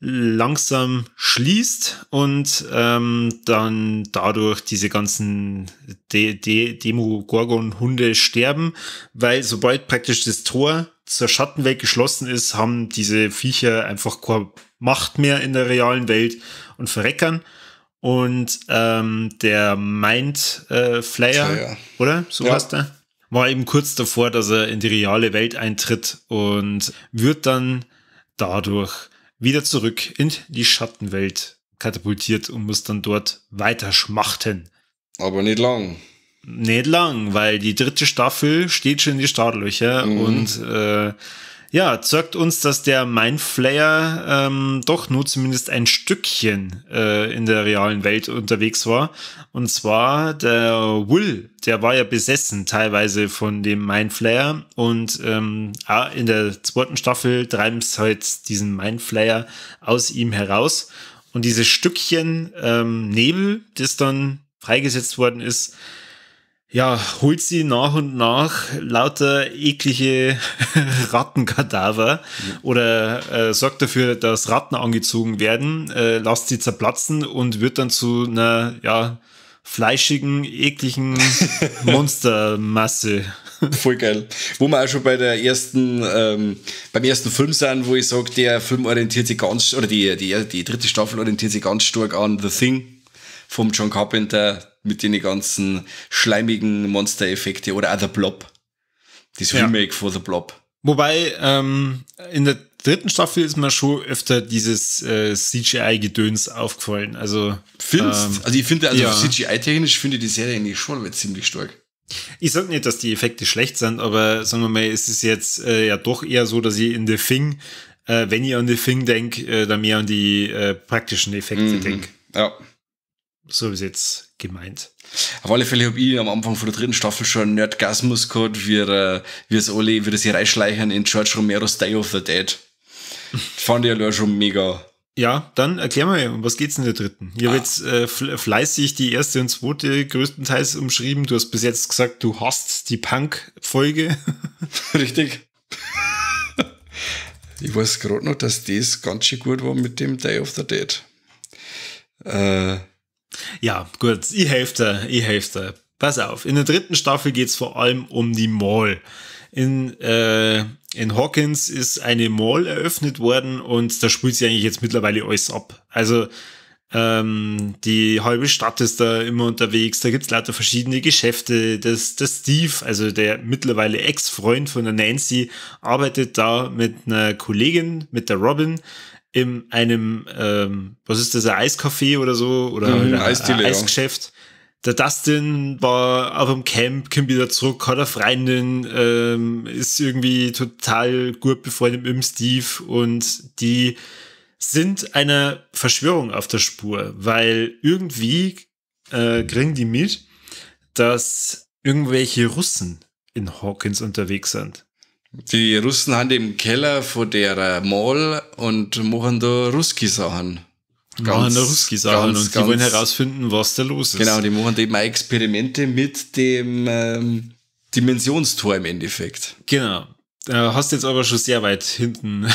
langsam schließt und dann dadurch diese ganzen Demogorgon-Hunde sterben, weil sobald praktisch das Tor zur Schattenwelt geschlossen ist, haben diese Viecher einfach keine Macht mehr in der realen Welt und verreckern. Und der Mindflayer, oder? So heißt der. War eben kurz davor, dass er in die reale Welt eintritt und wird dann dadurch wieder zurück in die Schattenwelt katapultiert und muss dann dort weiter schmachten. Aber nicht lang. Nicht lang, weil die 3. Staffel steht schon in die Startlöcher und zeigt uns, dass der Mindflayer doch nur zumindest ein Stückchen in der realen Welt unterwegs war. Und zwar der Will, der war ja besessen teilweise von dem Mindflayer. Und in der 2. Staffel treiben es halt diesen Mindflayer aus ihm heraus. Und dieses Stückchen Nebel, das dann freigesetzt worden ist, ja, holt sie nach und nach lauter eklige Rattenkadaver oder sorgt dafür, dass Ratten angezogen werden, lasst sie zerplatzen und wird dann zu einer fleischigen, ekligen Monstermasse. Voll geil. Wo wir auch schon bei der beim ersten Film sind, wo ich sage, der Film orientiert sich ganz, oder die dritte Staffel orientiert sich ganz stark an The Thing vom John Carpenter mit den ganzen schleimigen Monster-Effekte oder auch The Blob. Das Remake von The Blob. Wobei, in der dritten Staffel ist mir schon öfter dieses CGI-Gedöns aufgefallen. Also, also ich finde, CGI-technisch finde ich die Serie eigentlich schon ziemlich stark. Ich sag nicht, dass die Effekte schlecht sind, aber sagen wir mal, es ist jetzt ja doch eher so, dass ich in The Thing, wenn ich an The Thing denke, dann mehr an die praktischen Effekte denke. Ja. So ist jetzt gemeint. Auf alle Fälle habe ich am Anfang von der dritten Staffel schon einen Nerdgasmus gehabt, wie sie reinschleichen in George Romero's Day of the Dead. Fand ich ja schon mega. Ja, dann erklär mal, um was geht's in der dritten? Ich habe jetzt fleißig die erste und zweite größtenteils umschrieben. Du hast bis jetzt gesagt, du hasst die Punk-Folge. Richtig. Ich weiß gerade noch, dass das ganz schön gut war mit dem Day of the Dead. Ja, gut, ich helfe dir. Pass auf, in der dritten Staffel geht's vor allem um die Mall. In Hawkins ist eine Mall eröffnet worden und da spielt sich eigentlich jetzt mittlerweile alles ab. Also die halbe Stadt ist da immer unterwegs, da gibt's lauter verschiedene Geschäfte. Der Steve, also der mittlerweile Ex-Freund von der Nancy, arbeitet da mit einer Kollegin, mit der Robin, in einem, was ist das, ein Eiscafé oder so? Oder ein Eisgeschäft. Ja. Der Dustin war auf dem Camp, kommt wieder zurück, hat eine Freundin, ist irgendwie total gut befreundet mit dem Steve und die sind einer Verschwörung auf der Spur, weil irgendwie kriegen die mit, dass irgendwelche Russen in Hawkins unterwegs sind. Die Russen haben im Keller von der Mall und machen da Ruski-Sachen. Und die wollen herausfinden, was da los ist. Genau, die machen eben auch Experimente mit dem Dimensionstor im Endeffekt. Genau. Hast jetzt aber schon sehr weit hinten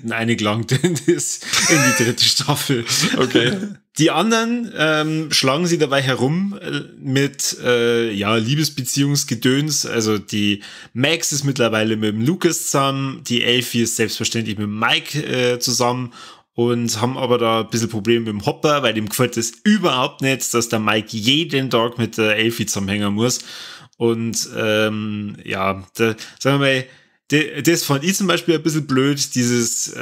eingelangt in die dritte Staffel. Okay. Die anderen schlagen sie dabei herum mit Liebesbeziehungsgedöns. Also die Max ist mittlerweile mit dem Lucas zusammen, die Elfie ist selbstverständlich mit dem Mike zusammen und haben aber da ein bisschen Probleme mit dem Hopper, weil dem gefällt es überhaupt nicht, dass der Mike jeden Tag mit der Elfie zusammenhängen muss. Und sagen wir mal, das fand ich zum Beispiel ein bisschen blöd, dieses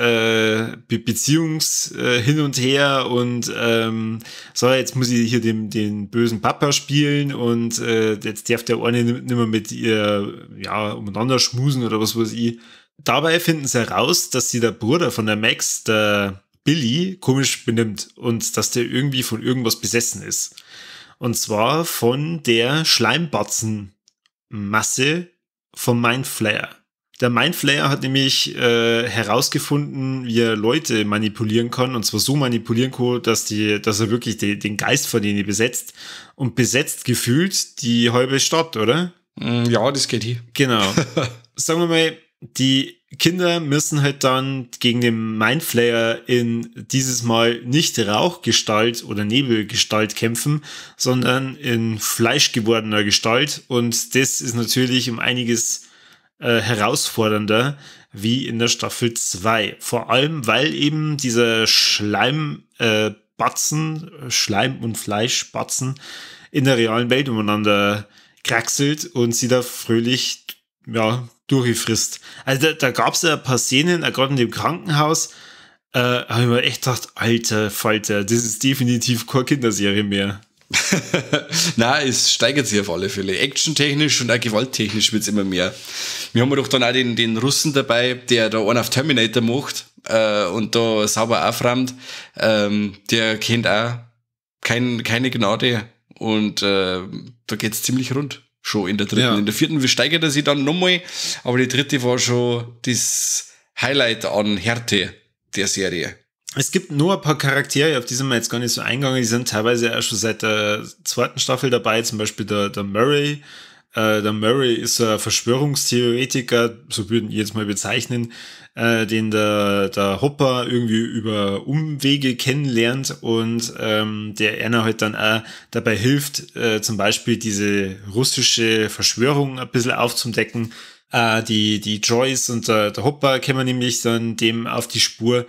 Beziehungs hin und her und jetzt muss ich hier den bösen Papa spielen und jetzt darf der eine nicht mehr mit ihr umeinander schmusen oder was weiß ich. Dabei finden sie heraus, dass sie der Bruder von der Max, der Billy, komisch benimmt und dass der irgendwie von irgendwas besessen ist. Und zwar von der Schleimbatzenmasse vom Mindflayer. Der Mindflayer hat nämlich herausgefunden, wie er Leute manipulieren kann. Und zwar so manipulieren kann, dass er wirklich den Geist von denen besetzt. Und besetzt gefühlt die halbe Stadt, oder? Ja, das geht hier. Genau. Sagen wir mal, die Kinder müssen halt dann gegen den Mindflayer in dieses Mal nicht Rauchgestalt oder Nebelgestalt kämpfen, sondern in fleischgewordener Gestalt. Und das ist natürlich um einiges herausfordernder wie in der Staffel 2. Vor allem, weil eben dieser Schleim und Fleischbatzen in der realen Welt umeinander kraxelt und sie da fröhlich durchfrisst. Also da gab es ja ein paar Szenen, gerade in dem Krankenhaus, habe ich mir echt gedacht, alter Falter, das ist definitiv keine Kinderserie mehr. Nein, es steigert sich auf alle Fälle. Actiontechnisch und auch gewalttechnisch wird es immer mehr. Wir haben doch dann auch den Russen dabei, der da einen auf Terminator macht und da sauber aufräumt. Der kennt auch keine Gnade und da geht's ziemlich rund. Schon in der dritten. Ja. In der vierten steigert er sich dann nochmal, aber die dritte war schon das Highlight an Härte der Serie. Es gibt nur ein paar Charaktere, auf die sind wir jetzt gar nicht so eingegangen, die sind teilweise auch schon seit der zweiten Staffel dabei, zum Beispiel der Murray, Der Murray ist ein Verschwörungstheoretiker, so würden die jetzt mal bezeichnen, den der Hopper irgendwie über Umwege kennenlernt und der Erna halt dann auch dabei hilft, zum Beispiel diese russische Verschwörung ein bisschen aufzudecken. Die Joyce und der Hopper kommen nämlich dann dem auf die Spur.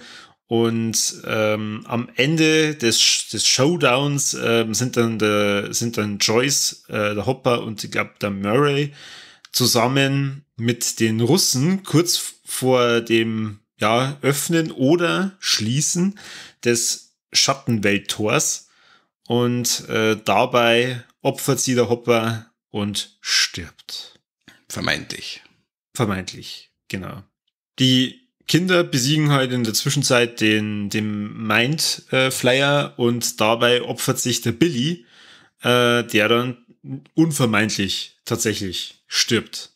Und am Ende des Showdowns sind dann Joyce, der Hopper und ich glaube der Murray zusammen mit den Russen kurz vor dem Öffnen oder Schließen des Schattenwelttors. Und dabei opfert sie der Hopper und stirbt. Vermeintlich, genau. Die Kinder besiegen halt in der Zwischenzeit den Mind Flayer und dabei opfert sich der Billy, der dann unvermeidlich tatsächlich stirbt.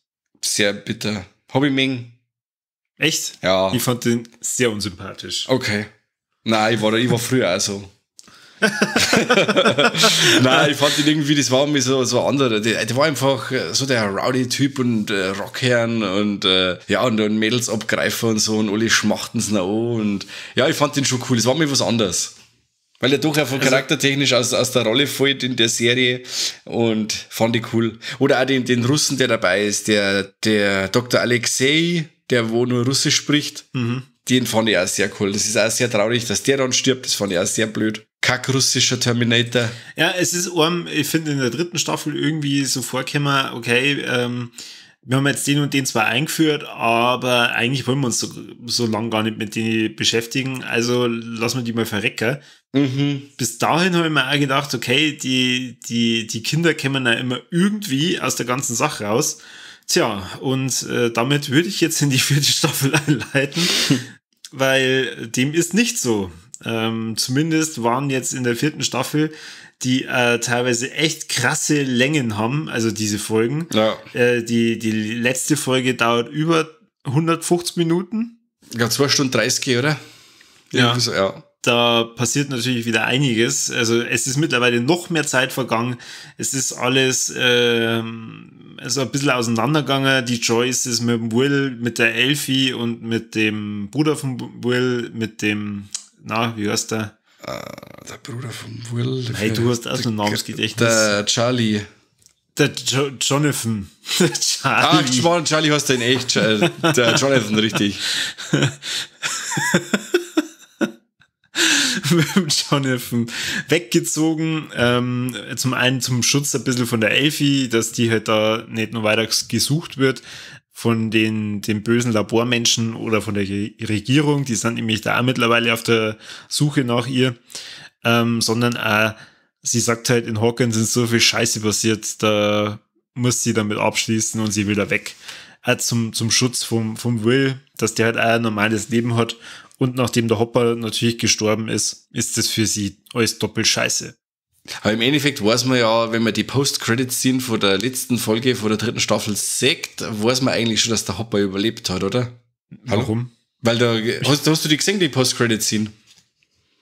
Sehr bitter. Hobby Ming. Echt? Ja. Ich fand den sehr unsympathisch. Okay. Nein, ich war früher auch so. Nein, ich fand ihn irgendwie, das war mir so ein anderer. Der war einfach so der Rowdy-Typ und Rockherrn und und Mädels abgreifen und so und alle schmachten es noch an. Und ja, ich fand den schon cool. Das war mir was anderes. Weil er doch einfach charaktertechnisch aus der Rolle fällt in der Serie und fand ich cool. Oder auch den Russen, der dabei ist, der Dr. Alexei, der wo nur Russisch spricht. Mhm. Den fand ich auch sehr cool. Das ist auch sehr traurig, dass der dann stirbt. Das fand ich auch sehr blöd. Kack-russischer Terminator. Ja, es ist ich finde in der 3. Staffel irgendwie so vorgekommen, okay, wir haben jetzt den und den zwar eingeführt, aber eigentlich wollen wir uns so lang gar nicht mit denen beschäftigen, also lassen wir die mal verrecken. Mhm. Bis dahin habe ich mir auch gedacht, okay, die Kinder kommen ja immer irgendwie aus der ganzen Sache raus. Tja, und damit würde ich jetzt in die 4. Staffel einleiten, weil dem ist nicht so. Zumindest waren jetzt in der 4. Staffel, die teilweise echt krasse Längen haben, also diese Folgen. Ja. Die letzte Folge dauert über 150 Minuten. Ja, 2 Stunden 30, oder? Ja. So, ja. Da passiert natürlich wieder einiges. Also es ist mittlerweile noch mehr Zeit vergangen. Es ist alles also ein bisschen auseinandergegangen. Die Joyce ist mit dem Will, mit der Elfie und mit dem Bruder von Will, mit dem, wie heißt der? Der Bruder von Will. Hey, du hast auch so ein Namensgedächtnis. Der Charlie. Der Jonathan. Der Charlie. Charlie heißt der in echt. Der Jonathan, richtig. Mit dem Jonathan weggezogen. Zum einen zum Schutz ein bisschen von der Elfie, dass die halt da nicht noch weiter gesucht wird von den bösen Labormenschen oder von der Regierung. Die sind nämlich da auch mittlerweile auf der Suche nach ihr. Sondern auch, sie sagt halt, in Hawkins ist so viel Scheiße passiert, da muss sie damit abschließen und sie will da weg. Auch zum Schutz vom Will, dass der halt auch ein normales Leben hat. Und nachdem der Hopper natürlich gestorben ist das für sie alles doppelt scheiße. Aber im Endeffekt weiß man ja, wenn man die Post-Credits-Scene von der letzten Folge von der 3. Staffel sieht, weiß man eigentlich schon, dass der Hopper überlebt hat, oder? Warum? Weil hast du die gesehen, die Post-Credits-Scene?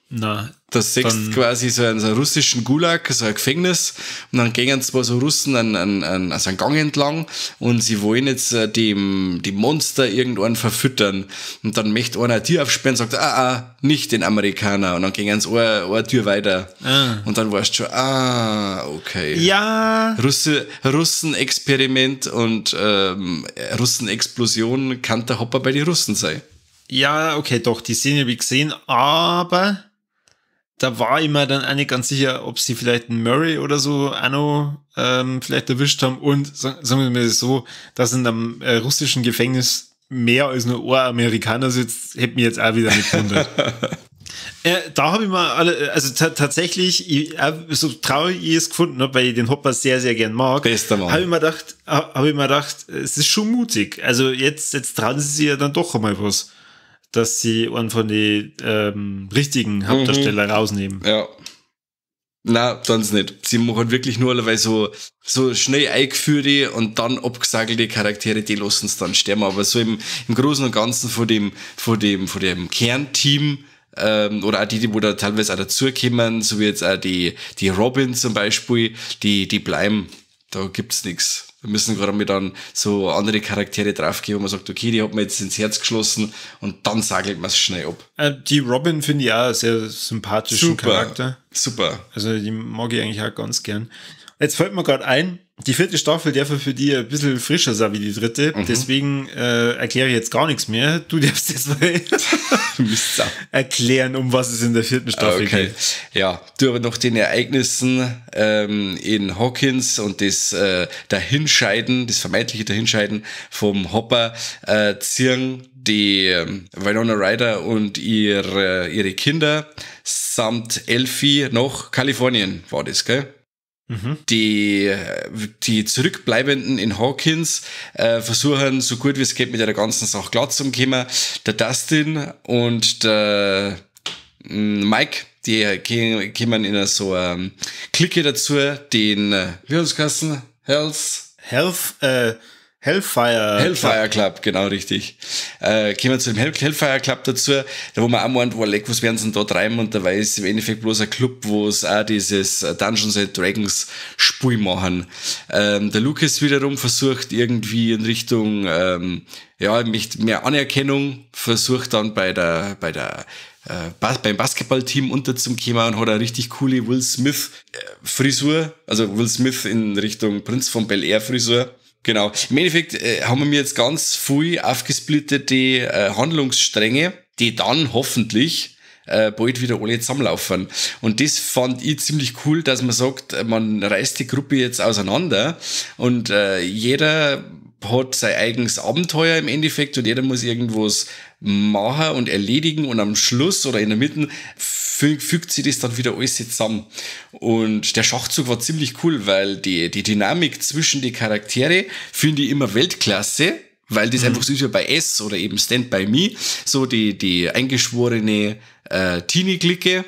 Na, das siehst quasi so einen russischen Gulag, so ein Gefängnis, und dann gehen zwar so Russen an einen Gang entlang und sie wollen jetzt die Monster irgendwann verfüttern und dann möchte einer eine Tür aufsperren und sagt, nicht den Amerikaner, und dann gehen sie eine Tür weiter und dann weißt du schon, okay. Ja. Russenexperiment und Russenexplosion kann der Hopper bei den Russen sein. Ja, okay, doch, die Szene habe ich gesehen, aber da war ich mir dann auch nicht ganz sicher, ob sie vielleicht einen Murray oder so auch noch vielleicht erwischt haben. Und sagen wir mal so, dass in einem russischen Gefängnis mehr als nur ein Amerikaner sitzt, hätte mich jetzt auch wieder nicht gewundert. Da habe ich mal tatsächlich, so traurig ich es gefunden habe, weil ich den Hopper sehr, sehr gern mag, habe ich mir gedacht, es ist schon mutig. Also jetzt trauen sie sich ja dann doch einmal was, dass sie einen von den richtigen Hauptdarsteller rausnehmen. Ja. Na, sonst nicht. Sie machen wirklich nur allerweil so schnell eingeführte und dann abgesagelte Charaktere, die lassen es dann sterben. Aber so im Großen und Ganzen von dem Kernteam, oder auch die da teilweise auch dazukommen, so wie jetzt auch die Robin zum Beispiel, die bleiben. Da gibt's nichts. Da müssen gerade mal dann so andere Charaktere draufgehen, wo man sagt, okay, die hat mir jetzt ins Herz geschlossen und dann sagelt man es schnell ab. Die Robin finde ich auch einen sehr sympathischen Charakter. Super. Also die mag ich eigentlich auch ganz gern. Jetzt fällt mir gerade ein, die 4. Staffel darf für die ein bisschen frischer sein wie die 3. Deswegen erkläre ich jetzt gar nichts mehr. Du darfst jetzt mal erklären, um was es in der 4. Staffel geht. Ja, du aber noch den Ereignissen in Hawkins und das Dahinscheiden, das vermeintliche Dahinscheiden vom Hopper ziehen die Winona Ryder und ihre Kinder samt Elfie nach Kalifornien, war das, gell? Die Zurückbleibenden in Hawkins versuchen, so gut wie es geht, mit der ganzen Sache klar zu kommen. Der Dustin und der Mike, die kommen in so eine Clique dazu, den, wie heißt das heißen? Hellfire Club, genau richtig. Kommen zu dem Hellfire Club dazu, da wo man auch meint, was werden sie denn da treiben? Und dabei ist im Endeffekt bloß ein Club, wo es auch dieses Dungeons and Dragons Spiel machen. Der Lucas wiederum versucht irgendwie in Richtung, mehr Anerkennung, versucht dann beim Basketballteam unterzukommen und hat eine richtig coole Will Smith Frisur, also Will Smith in Richtung Prinz von Bel-Air Frisur. Genau. Im Endeffekt haben wir jetzt ganz viel aufgesplittete Handlungsstränge, die dann hoffentlich bald wieder alle zusammenlaufen. Und das fand ich ziemlich cool, dass man sagt, man reißt die Gruppe jetzt auseinander und jeder hat sein eigenes Abenteuer im Endeffekt und jeder muss irgendwas machen und erledigen und am Schluss oder in der Mitte fügt sich das dann wieder alles zusammen. Und der Schachzug war ziemlich cool, weil die Dynamik zwischen die Charaktere finde ich immer Weltklasse, weil das einfach so ist wie bei S oder eben Stand By Me, so die eingeschworene Teenie-Clique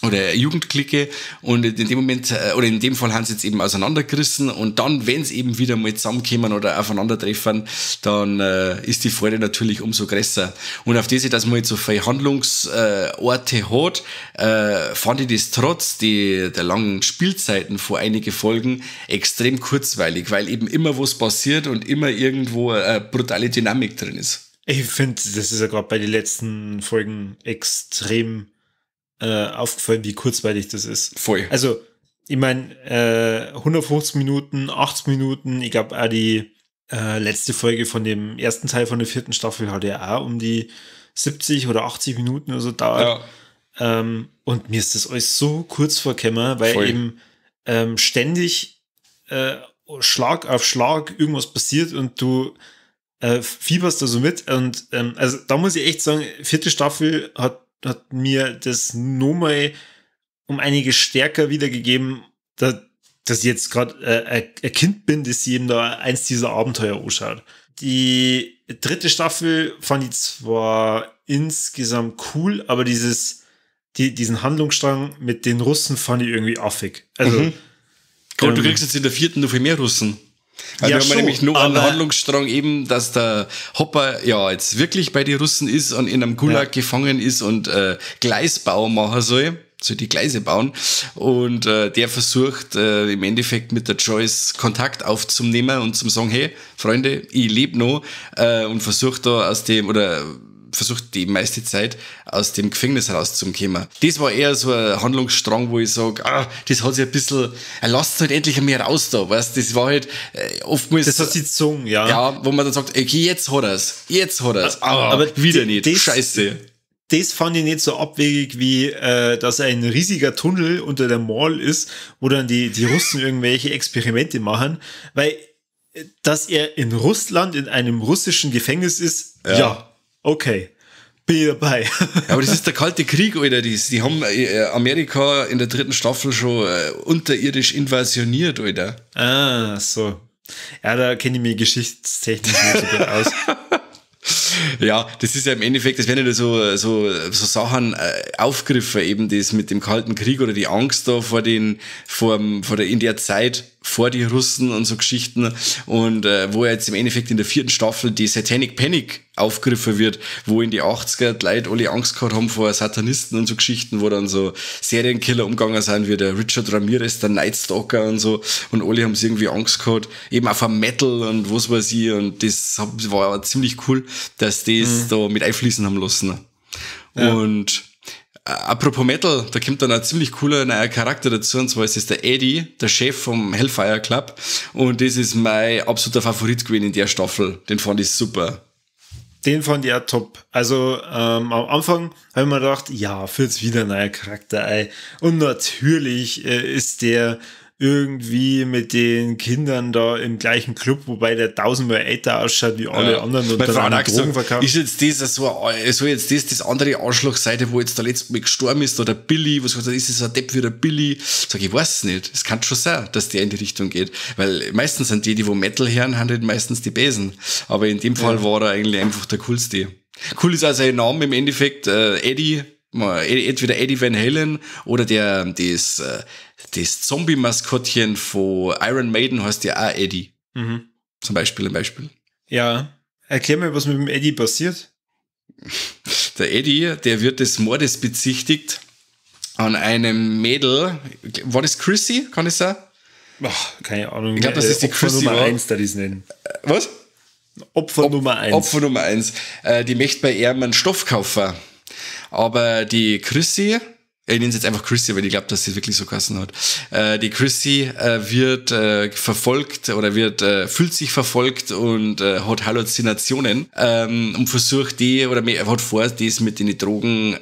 oder Jugendklicke und in dem Moment, oder in dem Fall haben sie jetzt eben auseinandergerissen und dann, wenn sie eben wieder mal zusammenkommen oder aufeinandertreffen, dann ist die Freude natürlich umso größer. Und auf diese, dass man jetzt so viele Handlungsorte hat, fand ich das trotz der langen Spielzeiten vor einige Folgen extrem kurzweilig, weil eben immer was passiert und immer irgendwo eine brutale Dynamik drin ist. Ich finde, das ist ja gerade bei den letzten Folgen extrem aufgefallen, wie kurzweilig das ist. Voll. Also, ich meine, 150 Minuten, 80 Minuten, ich glaube auch die letzte Folge von dem ersten Teil von der 4. Staffel hat ja auch um die 70 oder 80 Minuten oder so dauert. Ja. Und mir ist das alles so kurz vorgekommen, weil Voll. eben ständig Schlag auf Schlag irgendwas passiert und du fieberst da so mit. Und also da muss ich echt sagen, 4. Staffel hat mir das nochmal um einige stärker wiedergegeben, dass ich jetzt gerade ein Kind bin, das sie eben da eins dieser Abenteuer anschaut. Die 3. Staffel fand ich zwar insgesamt cool, aber diesen Handlungsstrang mit den Russen fand ich irgendwie affig. Also, du kriegst jetzt in der 4. noch viel mehr Russen. Weil wir haben nämlich noch einen Handlungsstrang eben, dass der Hopper ja jetzt wirklich bei den Russen ist und in einem Gulag gefangen ist und Gleisbau machen soll die Gleise bauen und der versucht im Endeffekt mit der Joyce Kontakt aufzunehmen und zum sagen, hey Freunde, ich lebe noch und versucht die meiste Zeit aus dem Gefängnis rauszukommen. Das war eher so ein Handlungsstrang, wo ich sage, das hat sich ein bisschen, lasst halt endlich mehr raus da, weißt, das war halt oftmals... Das hat sie gezogen, ja. Ja, wo man dann sagt, okay, jetzt hat er's, aber wieder nicht, scheiße. Das fand ich nicht so abwegig, wie dass ein riesiger Tunnel unter der Mall ist, wo dann die Russen irgendwelche Experimente machen, weil dass er in Russland in einem russischen Gefängnis ist, ja. Okay, bin ich dabei. Ja, aber das ist der Kalte Krieg, Alter. Die haben Amerika in der 3. Staffel schon unterirdisch invasioniert, Alter. Ah, so. Ja, da kenne ich mich geschichtstechnisch nicht so gut aus. Ja, das ist ja im Endeffekt, das werden ja so Sachen aufgegriffen, eben das mit dem Kalten Krieg oder die Angst da in der Zeit vor die Russen und so Geschichten und wo jetzt im Endeffekt in der 4. Staffel die Satanic Panic aufgegriffen wird, wo in die 80er die Leute alle Angst gehabt haben vor Satanisten und so Geschichten, wo dann so Serienkiller umgegangen sind, wie der Richard Ramirez, der Nightstalker und so, und alle haben sie irgendwie Angst gehabt, eben auch vor Metal und was weiß ich, und das war aber ziemlich cool, dass das da mit einfließen haben lassen. Ja. Und apropos Metal, da kommt dann ein ziemlich cooler neuer Charakter dazu, und zwar ist es der Eddie, der Chef vom Hellfire Club, und das ist mein absoluter Favorit gewesen in der Staffel, den fand ich super. Den fand ich auch top. Also am Anfang habe ich mir gedacht, ja, für jetzt wieder ein neuer Charakter ein. Und natürlich ist der irgendwie mit den Kindern da im gleichen Club, wobei der 1000-mal älter ausschaut wie alle anderen und dann auch Drogen verkauft. Ist jetzt das soll jetzt das andere Arschlochseite, wo jetzt der letzte Mal gestorben ist, oder Billy, was gesagt, ist das ein Depp wie der Billy? Sag ich, weiß nicht. Es kann schon sein, dass der in die Richtung geht. Weil meistens sind die wo Metal hören, haben halt meistens die Besen. Aber in dem Fall war er eigentlich einfach der coolste. Cool ist also sein Name im Endeffekt, Eddie, entweder Eddie Van Halen oder das Zombie-Maskottchen von Iron Maiden heißt ja auch Eddie. Zum Beispiel, ein Beispiel. Ja, erklär mir, was mit dem Eddie passiert. Der Eddie, der wird des Mordes bezichtigt an einem Mädel. War das Chrissy, kann ich sagen? Keine Ahnung. Ich glaube, das ist die Opfer Chrissy Nummer war. 1, da die es nennen. Was? Opfer Nummer 1. Opfer Nummer 1. Die möchte bei ihm einen Stoff kaufen. Aber die Chrissy, ich nenne es jetzt einfach Chrissy, weil ich glaube, dass sie wirklich so geheißen hat. Die Chrissy wird verfolgt oder fühlt sich verfolgt und hat Halluzinationen und versucht hat vor, das mit den Drogen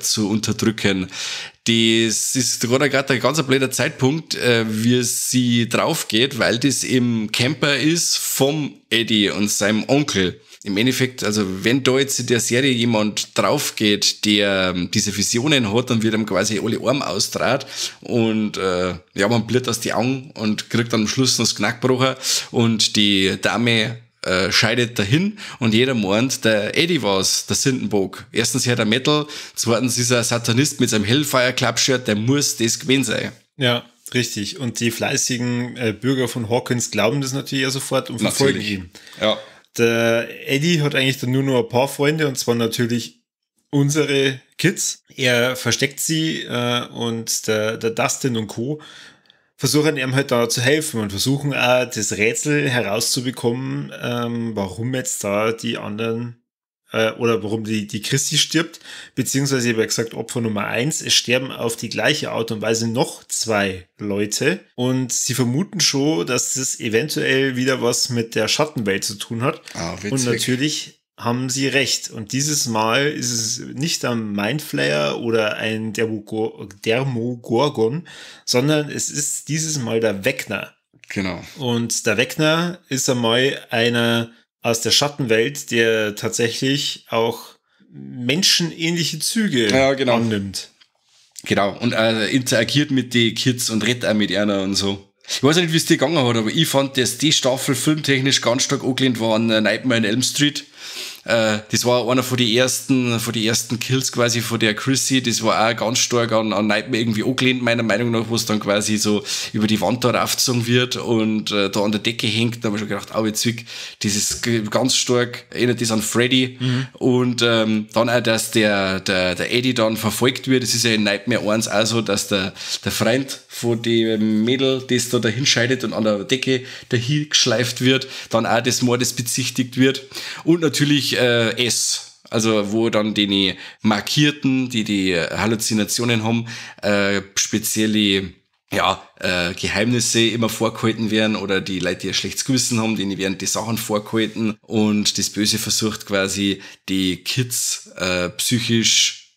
zu unterdrücken. Das ist gerade ein ganz blöder Zeitpunkt, wie sie drauf geht, weil das im Camper ist vom Eddie und seinem Onkel. Im Endeffekt, also wenn da jetzt in der Serie jemand drauf geht, der diese Visionen hat, dann wird ihm quasi alle Arme austraut und man bliert aus die Augen und kriegt dann am Schluss noch das Knackbrocher und die Dame scheidet dahin und jeder meint, der Eddie war's, der Sündenbock. Erstens hört er Metal, zweitens ist er ein Satanist mit seinem Hellfire Club Shirt, der muss das gewesen sein. Ja, richtig. Und die fleißigen Bürger von Hawkins glauben das natürlich auch sofort und verfolgen ihn. Ja. Der Eddie hat eigentlich dann nur noch ein paar Freunde, und zwar natürlich unsere Kids. Er versteckt sie und der Dustin und Co. versuchen ihm halt da zu helfen und versuchen auch das Rätsel herauszubekommen, warum jetzt da die anderen oder warum die Chrissy stirbt, beziehungsweise ich habe ja gesagt, Opfer Nummer 1, es sterben auf die gleiche Art und Weise noch 2 Leute und sie vermuten schon, dass das eventuell wieder was mit der Schattenwelt zu tun hat. Und natürlich haben sie recht. Und dieses Mal ist es nicht ein Mindflayer oder ein Dermogorgon, sondern es ist dieses Mal der Vecna. Genau. Und der Vecna ist einmal einer aus der Schattenwelt, der tatsächlich auch menschenähnliche Züge annimmt. Genau, und interagiert mit den Kids und redet auch mit einer und so. Ich weiß nicht, wie es dir gegangen hat, aber ich fand, dass die Staffel filmtechnisch ganz stark angelehnt war an Nightmare on Elm Street. Das war einer von die ersten Kills quasi von der Chrissy. Das war auch ganz stark an Nightmare irgendwie angelehnt, meiner Meinung nach, wo es dann quasi so über die Wand da raufgezogen wird und da an der Decke hängt. Da habe ich schon gedacht, jetzt das ist ganz stark, erinnert das an Freddy. Und dann auch, dass der Eddie dann verfolgt wird. Das ist ja in Nightmare 1 auch so, dass der Freund von dem Mädel, das da dahin scheidet und an der Decke dahin geschleift wird, dann auch des Mordes bezichtigt wird. Und natürlich also wo dann die Markierten, die Halluzinationen haben, spezielle Geheimnisse immer vorgehalten werden oder die Leute, die ein schlechtes Gewissen haben, denen werden die Sachen vorgehalten und das Böse versucht quasi die Kids psychisch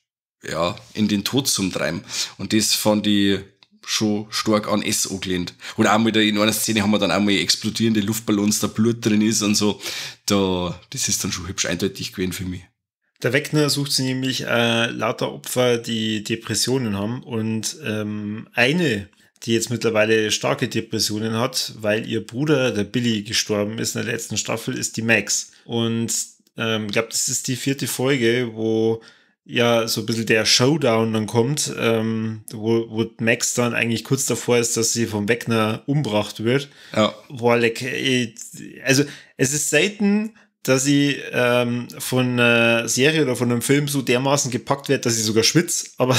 in den Tod zu treiben. Und das fand ich schon stark an S angelehnt. Und auch mal in einer Szene haben wir dann auch mal explodierende Luftballons, da Blut drin ist und so. Das ist dann schon hübsch eindeutig gewesen für mich. Der Vecna sucht sie nämlich lauter Opfer, die Depressionen haben. Und eine, die jetzt mittlerweile starke Depressionen hat, weil ihr Bruder, der Billy, gestorben ist in der letzten Staffel, ist die Max. Und ich glaube, das ist die 4. Folge, wo so ein bisschen der Showdown dann kommt, wo Max dann eigentlich kurz davor ist, dass sie vom Vecna umgebracht wird. Ja. Also es ist selten, dass ich von einer Serie oder von einem Film so dermaßen gepackt werde, dass ich sogar schwitze. Aber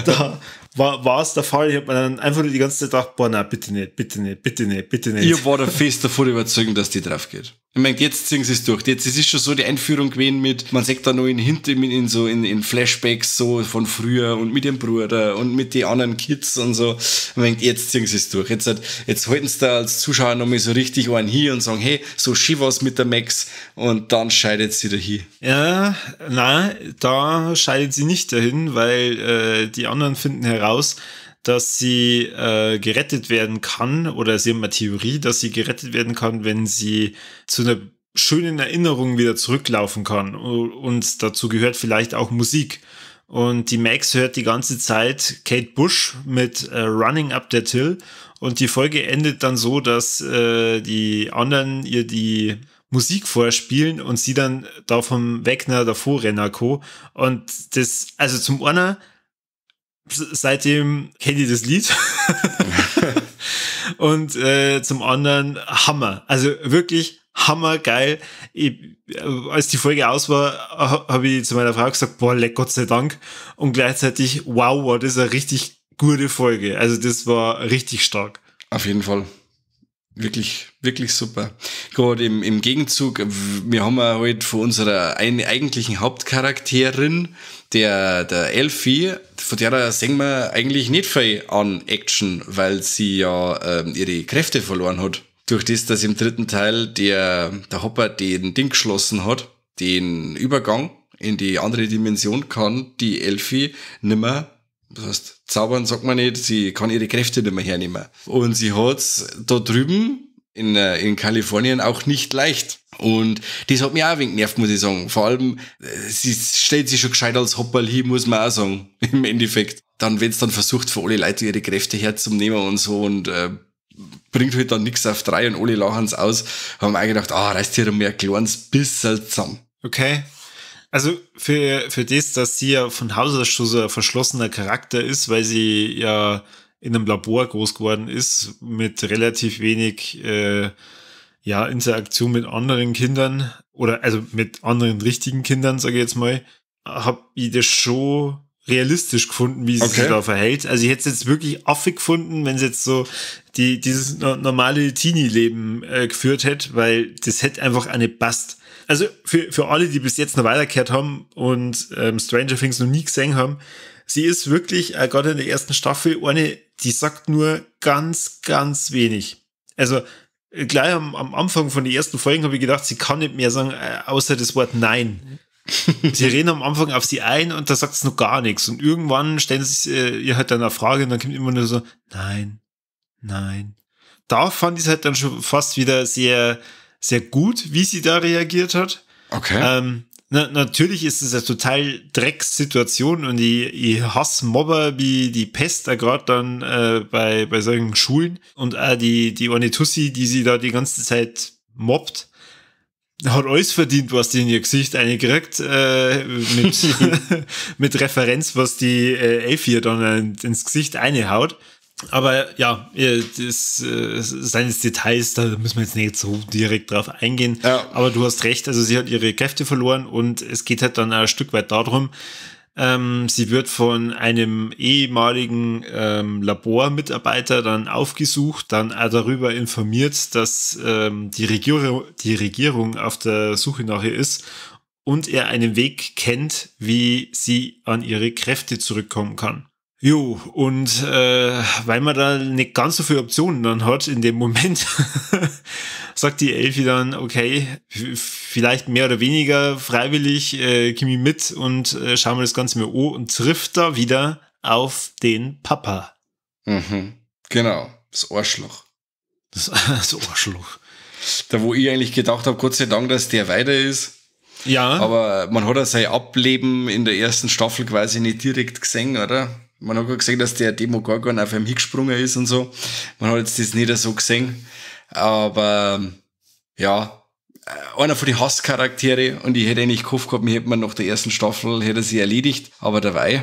da war es der Fall. Ich habe mir dann einfach nur die ganze Zeit gedacht, boah, nein, bitte nicht, bitte nicht, bitte nicht, bitte nicht. Ich war da fest davon überzeugt, dass die drauf geht. Ich meine, jetzt ziehen sie es durch. Jetzt, es ist schon so die Einführung gewesen mit, man sagt da noch in Flashbacks so von früher und mit dem Bruder und mit den anderen Kids und so. Ich meine, jetzt ziehen sie es durch. Jetzt halten sie da als Zuschauer nochmal so richtig einen hier und sagen, hey, so schön was mit der Max, und dann scheidet sie dahin. Ja, nein, da scheidet sie nicht dahin, weil die anderen finden heraus, dass sie gerettet werden kann, oder sie haben eine Theorie, dass sie gerettet werden kann, wenn sie zu einer schönen Erinnerung wieder zurücklaufen kann. Und dazu gehört vielleicht auch Musik. Und die Max hört die ganze Zeit Kate Bush mit Running Up That Hill. Und die Folge endet dann so, dass die anderen ihr die Musik vorspielen und sie dann da vom Wegner davor rennen kann. Und das, also zum einen, seitdem kenne ich das Lied. Und zum anderen Hammer. Also wirklich hammergeil. Als die Folge aus war, habe ich zu meiner Frau gesagt, boah, leck, Gott sei Dank. Und gleichzeitig, wow, war das eine richtig gute Folge. Also das war richtig stark. Auf jeden Fall. Wirklich, wirklich super. Gerade im Gegenzug, wir haben ja halt von unserer eigentlichen Hauptcharakterin, der Elfie, von der sehen wir eigentlich nicht viel an Action, weil sie ja ihre Kräfte verloren hat. Durch das, dass im dritten Teil der Hopper den Ding geschlossen hat, den Übergang in die andere Dimension, kann die Elfie nimmer, das heißt, zaubern sagt man nicht, sie kann ihre Kräfte nicht mehr hernehmen. Und sie hat's da drüben in Kalifornien auch nicht leicht. Und das hat mich auch ein wenig genervt, muss ich sagen. Vor allem, sie stellt sich schon gescheit als Hopperl hin, muss man auch sagen, im Endeffekt. Dann, wenn es dann versucht, für alle Leute ihre Kräfte herzunehmen und so, und bringt halt dann nichts auf drei und alle lachen's aus, haben wir auch gedacht, reißt hier mal ein kleines bisschen zusammen. Okay. Also für das, dass sie ja von Haus aus schon so ein verschlossener Charakter ist, weil sie ja in einem Labor groß geworden ist, mit relativ wenig Interaktion mit anderen Kindern, oder also mit anderen richtigen Kindern, sage ich jetzt mal, habe ich das schon realistisch gefunden, wie sie sich da verhält. Also ich hätte es jetzt wirklich affig gefunden, wenn sie jetzt so dieses normale Teenie-Leben geführt hätte, weil das hätte einfach eine passt. Also für alle, die bis jetzt noch weitergehört haben und Stranger Things noch nie gesehen haben, sie ist wirklich, gerade in der ersten Staffel, eine, die sagt nur ganz, ganz wenig. Also gleich am Anfang von den ersten Folgen habe ich gedacht, sie kann nicht mehr sagen, außer das Wort Nein. Sie reden am Anfang auf sie ein und da sagt es noch gar nichts. Und irgendwann stellen sie ihr halt dann eine Frage und dann kommt immer nur so, nein, nein. Da fand ich es halt dann schon fast wieder sehr, sehr gut, wie sie da reagiert hat. Okay. Natürlich ist es eine total Dreckssituation und ich hasse Mobber wie die Pest, da gerade dann bei solchen Schulen. Und auch die eine Tussi, die sie da die ganze Zeit mobbt, hat alles verdient, was die in ihr Gesicht eingekriegt, mit Referenz, was die Elfie dann ins Gesicht einhaut. Aber ja, seien es Details, da müssen wir jetzt nicht so direkt drauf eingehen. Ja. Aber du hast recht, also sie hat ihre Kräfte verloren und es geht halt dann ein Stück weit darum, sie wird von einem ehemaligen Labormitarbeiter dann aufgesucht, dann auch darüber informiert, dass die Regierung auf der Suche nach ihr ist und er einen Weg kennt, wie sie an ihre Kräfte zurückkommen kann. Jo, und weil man da nicht ganz so viele Optionen dann hat in dem Moment, sagt die Elfie dann, okay, vielleicht mehr oder weniger freiwillig, komm ich mit und schauen wir das Ganze mal an und trifft da wieder auf den Papa. Mhm, genau, das Arschloch. Das Arschloch. Da, wo ich eigentlich gedacht habe, Gott sei Dank, dass der weiter ist. Ja. Aber man hat ja sein Ableben in der ersten Staffel quasi nicht direkt gesehen, oder? Man hat gesehen, dass der Demogorgon auf einem hingesprungen ist und so. Man hat jetzt das nicht so gesehen. Aber ja, einer von den Hasscharaktere, und ich hätte eigentlich gehofft gehabt, wir hätten nach der ersten Staffel hätte sie erledigt. Aber dabei,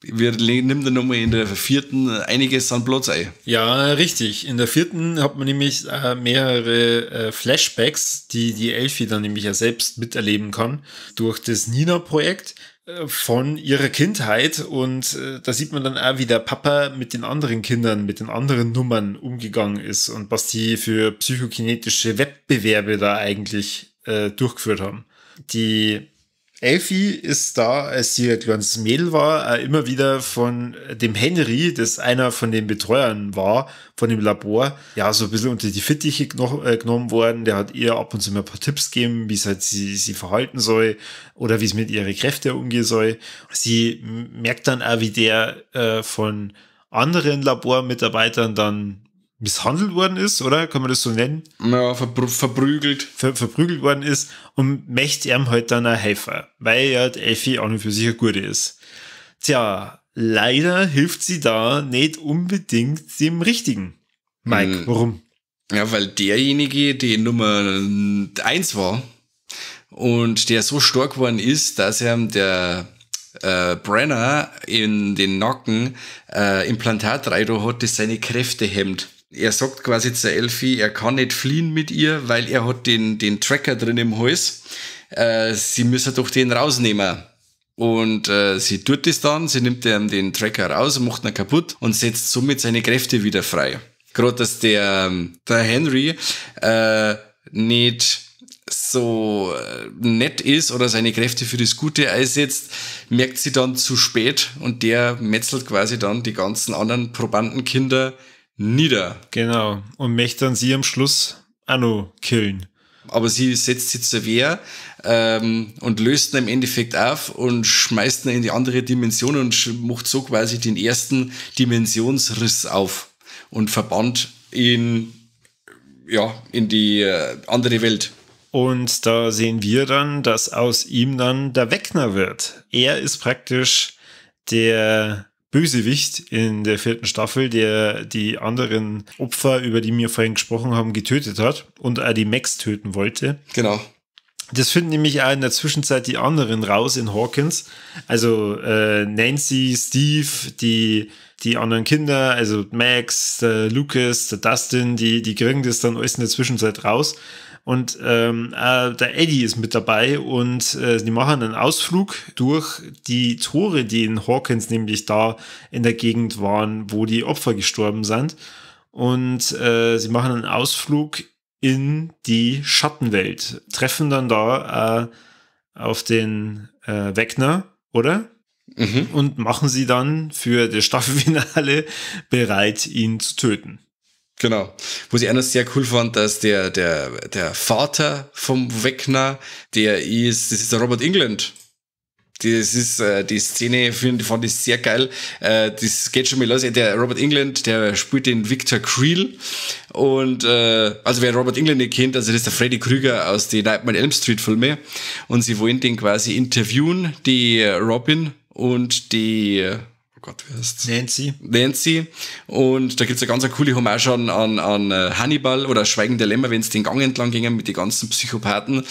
Wir nehmen dann nochmal in der 4. einiges an Platz ein. Ja, richtig. In der 4. hat man nämlich mehrere Flashbacks, die Elfie dann nämlich ja selbst miterleben kann durch das Nina-Projekt von ihrer Kindheit. Und da sieht man dann auch, wie der Papa mit den anderen Kindern, mit den anderen Nummern umgegangen ist und was die für psychokinetische Wettbewerbe da eigentlich durchgeführt haben. Die Elfie ist da, als sie ein kleines Mädel war, immer wieder von dem Henry, das einer von den Betreuern war, von dem Labor, ja, so ein bisschen unter die Fittiche genommen worden. Der hat ihr ab und zu mal ein paar Tipps gegeben, wie es halt sie verhalten soll oder wie es mit ihren Kräften umgehen soll. Sie merkt dann auch, wie der von anderen Labormitarbeitern dann misshandelt worden ist, oder? Kann man das so nennen? Ja, verprügelt. Verprügelt worden ist und möchte ihm halt dann auch helfen, weil ja die Elfie an und für sich eine gute ist. Tja, leider hilft sie da nicht unbedingt dem Richtigen. Mike, warum? Ja, weil derjenige, der Nummer 1 war und der so stark geworden ist, dass er der Brenner in den Nacken Implantat rein hat, das seine Kräfte hemmt. Er sagt quasi zur Elfie, er kann nicht fliehen mit ihr, weil er hat den Tracker drin im Hals. Sie müssen doch den rausnehmen. Und sie tut das dann, sie nimmt den Tracker raus und macht ihn kaputt und setzt somit seine Kräfte wieder frei. Gerade, dass der Henry nicht so nett ist oder seine Kräfte für das Gute einsetzt, merkt sie dann zu spät und der metzelt quasi dann die ganzen anderen Probandenkinder nieder. Genau. Und möchte dann sie am Schluss auch noch killen. Aber sie setzt sich zur Wehr und löst ihn im Endeffekt auf und schmeißt ihn in die andere Dimension und macht so quasi den ersten Dimensionsriss auf und verbannt ihn in die andere Welt. Und da sehen wir dann, dass aus ihm dann der Vecna wird. Er ist praktisch der Bösewicht in der 4. Staffel, der die anderen Opfer, über die wir vorhin gesprochen haben, getötet hat und auch die Max töten wollte. Genau. Das finden nämlich auch in der Zwischenzeit die anderen raus in Hawkins. Also Nancy, Steve, die anderen Kinder, also Max, der Lucas, der Dustin, die kriegen das dann alles in der Zwischenzeit raus. Und der Eddie ist mit dabei und die machen einen Ausflug durch die Tore, die in Hawkins nämlich da in der Gegend waren, wo die Opfer gestorben sind. Und sie machen einen Ausflug in die Schattenwelt, treffen dann da auf den Vecna, oder? Mhm. Und machen sie dann für das Staffelfinale bereit, ihn zu töten. Genau. Was ich auch noch sehr cool fand, dass der Vater vom Vecna, das ist der Robert Englund. Das ist die Szene, fand ich sehr geil. Das geht schon mal los. Der Robert Englund, der spielt den Victor Creel. Und also wer Robert Englund nicht kennt, also das ist der Freddy Krüger aus den Nightmare on Elm Street Filme. Und sie wollen den quasi interviewen, die Robin und die Gott, wie heißt's? Nancy. Und da gibt's eine ganz coole Hommage an Hannibal oder Schweigen der Lämmer, wenn es den Gang entlang gingen mit den ganzen Psychopathen.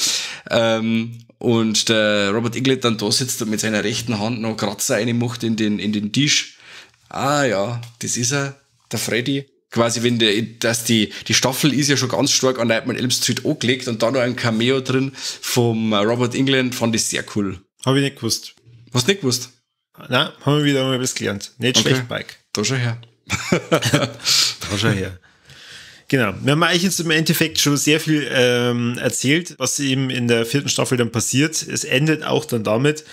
Und der Robert Englund dann da sitzt und mit seiner rechten Hand noch Kratzer reinmacht in den Tisch. Ah ja, das ist er, der Freddy. Quasi, wenn die Staffel ist ja schon ganz stark an Nightmare on Elm Street angelegt und da noch ein Cameo drin vom Robert Englund, fand ich sehr cool. Habe ich nicht gewusst. Hast du nicht gewusst? Nein, haben wir wieder mal was gelernt. Nicht okay. Schlecht, Mike. Da schau her. Da schau her. Genau. Wir haben eigentlich jetzt im Endeffekt schon sehr viel erzählt, was eben in der 4. Staffel dann passiert. Es endet auch dann damit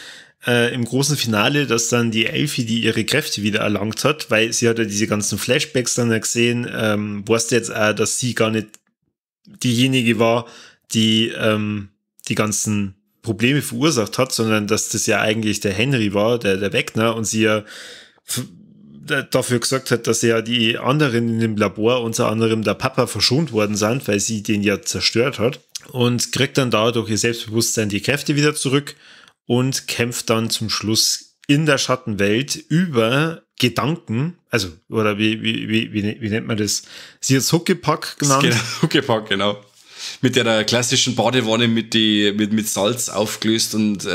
im großen Finale, dass dann die Elfie, die ihre Kräfte wieder erlangt hat, weil sie hat ja diese ganzen Flashbacks dann gesehen, weißt du jetzt auch, dass sie gar nicht diejenige war, die die ganzen Probleme verursacht hat, sondern dass das ja eigentlich der Henry war, der Vecna, und sie ja dafür gesagt hat, dass ja die anderen in dem Labor, unter anderem der Papa, verschont worden sind, weil sie den ja zerstört hat, und kriegt dann dadurch ihr Selbstbewusstsein, die Kräfte wieder zurück und kämpft dann zum Schluss in der Schattenwelt über Gedanken, also, oder wie nennt man das? Sie hat es Huckepack genannt. Huckepack, genau. mit der klassischen Badewanne mit Salz aufgelöst und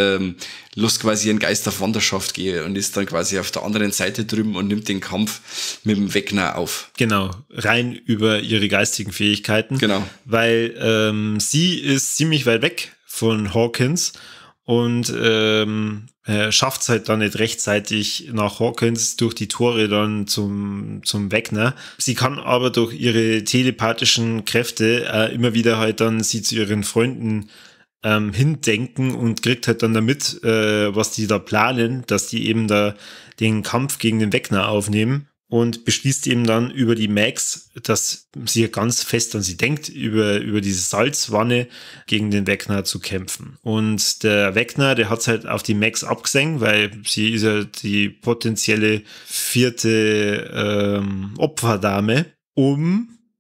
lässt quasi ihren Geist auf Wanderschaft gehen und ist dann quasi auf der anderen Seite drüben und nimmt den Kampf mit dem Vecna auf. Genau, rein über ihre geistigen Fähigkeiten. Genau. Weil sie ist ziemlich weit weg von Hawkins und schafft es halt dann nicht rechtzeitig nach Hawkins durch die Tore dann zum Vecna. Sie kann aber durch ihre telepathischen Kräfte immer wieder halt dann sie zu ihren Freunden hindenken und kriegt halt dann damit, was die da planen, dass die eben da den Kampf gegen den Vecna aufnehmen. Und beschließt eben dann über die Max, dass sie ganz fest an sie denkt, über diese Salzwanne gegen den Vecna zu kämpfen. Und der Vecna, der hat's halt auf die Max abgesenkt, weil sie ist ja die potenzielle 4. Opferdame.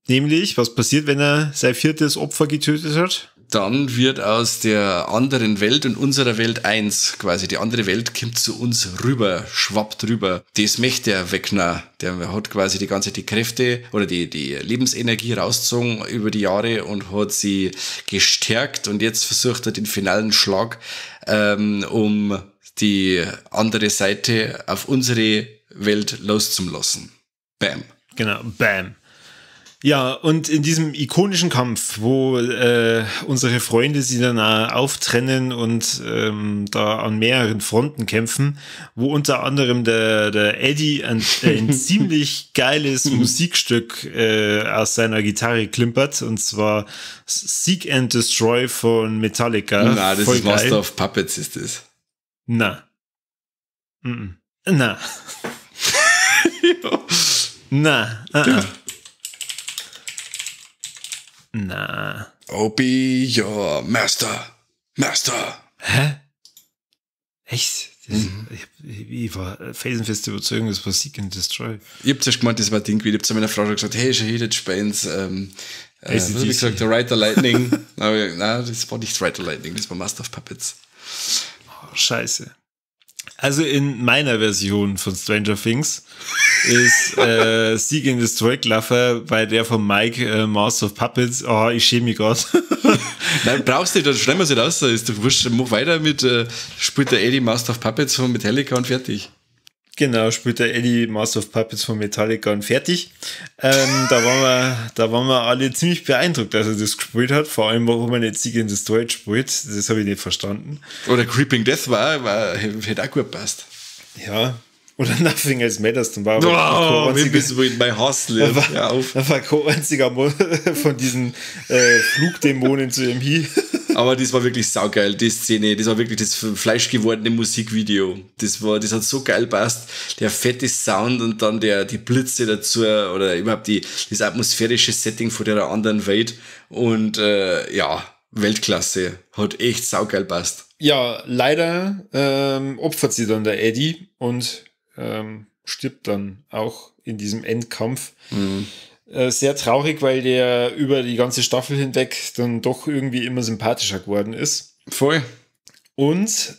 Nämlich, was passiert, wenn er sein 4. Opfer getötet hat? Dann wird aus der anderen Welt und unserer Welt eins. Quasi die andere Welt kommt zu uns rüber, schwappt rüber. Das möchte der Vecna. Der hat quasi die Kräfte oder die Lebensenergie rausgezogen über die Jahre und hat sie gestärkt. Und jetzt versucht er den finalen Schlag, um die andere Seite auf unsere Welt loszulassen. Bam. Genau, bam. Ja, und in diesem ikonischen Kampf, wo unsere Freunde sie dann auftrennen und da an mehreren Fronten kämpfen, wo unter anderem der Eddie ein ziemlich geiles Musikstück aus seiner Gitarre klimpert, und zwar Seek and Destroy von Metallica. Na, das ist Master of Puppets, ist das. Na. Na. Na. Ja. Na. Oh, be your master. Hä? Echt? Ich war felsenfest überzeugt, das war Seek and Destroy. Ich hab zuerst gemeint, das war Ding, ich hab zu meiner Frau schon gesagt, hey, Shahid Spence, was hab ich gesagt, der Ride the Lightning. Aber nein, das war nicht Ride the Lightning, das war Master of Puppets. Oh, scheiße. Also in meiner Version von Stranger Things ist Seek and Destroy gelaufen, bei der von Mike Master of Puppets. Oh, ich schäme mich gerade. Nein, brauchst du nicht, dann schneiden wir es nicht raus. Ist doch wurscht, mach weiter mit, spielt der Eddie Master of Puppets von Metallica und fertig. Genau, spielt der Eddie Master of Puppets von Metallica und fertig. Da waren wir alle ziemlich beeindruckt, dass er das gespielt hat. Vor allem, warum er nicht Seek and Destroy spielt. Das habe ich nicht verstanden. Oder Creeping Death hätte auch gut passt. Ja. Oder Nothing Else Matters. Dann war wie bist du in mein Haus live? Da war kein einziger von diesen Flugdämonen zu ihm hin. Aber das war wirklich saugeil, die Szene. Das war wirklich das fleischgewordene Musikvideo. Das hat so geil passt. Der fette Sound und dann die Blitze dazu oder überhaupt das atmosphärische Setting von der anderen Welt. Und Weltklasse. Hat echt saugeil passt. Ja, leider opfert sie dann der Eddie und stirbt dann auch in diesem Endkampf. Mhm. Sehr traurig, weil der über die ganze Staffel hinweg dann doch irgendwie immer sympathischer geworden ist. Voll. Und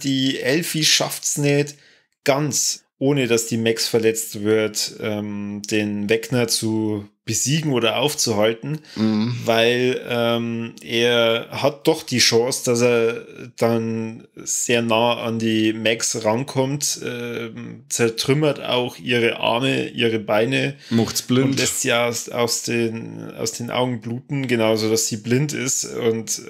die Elfie schafft's nicht ganz, ohne dass die Max verletzt wird, den Vecna zu besiegen oder aufzuhalten, weil er hat doch die Chance, dass er dann sehr nah an die Max rankommt, zertrümmert auch ihre Arme, ihre Beine, macht's blind und lässt sie aus den Augen bluten, genauso dass sie blind ist. Und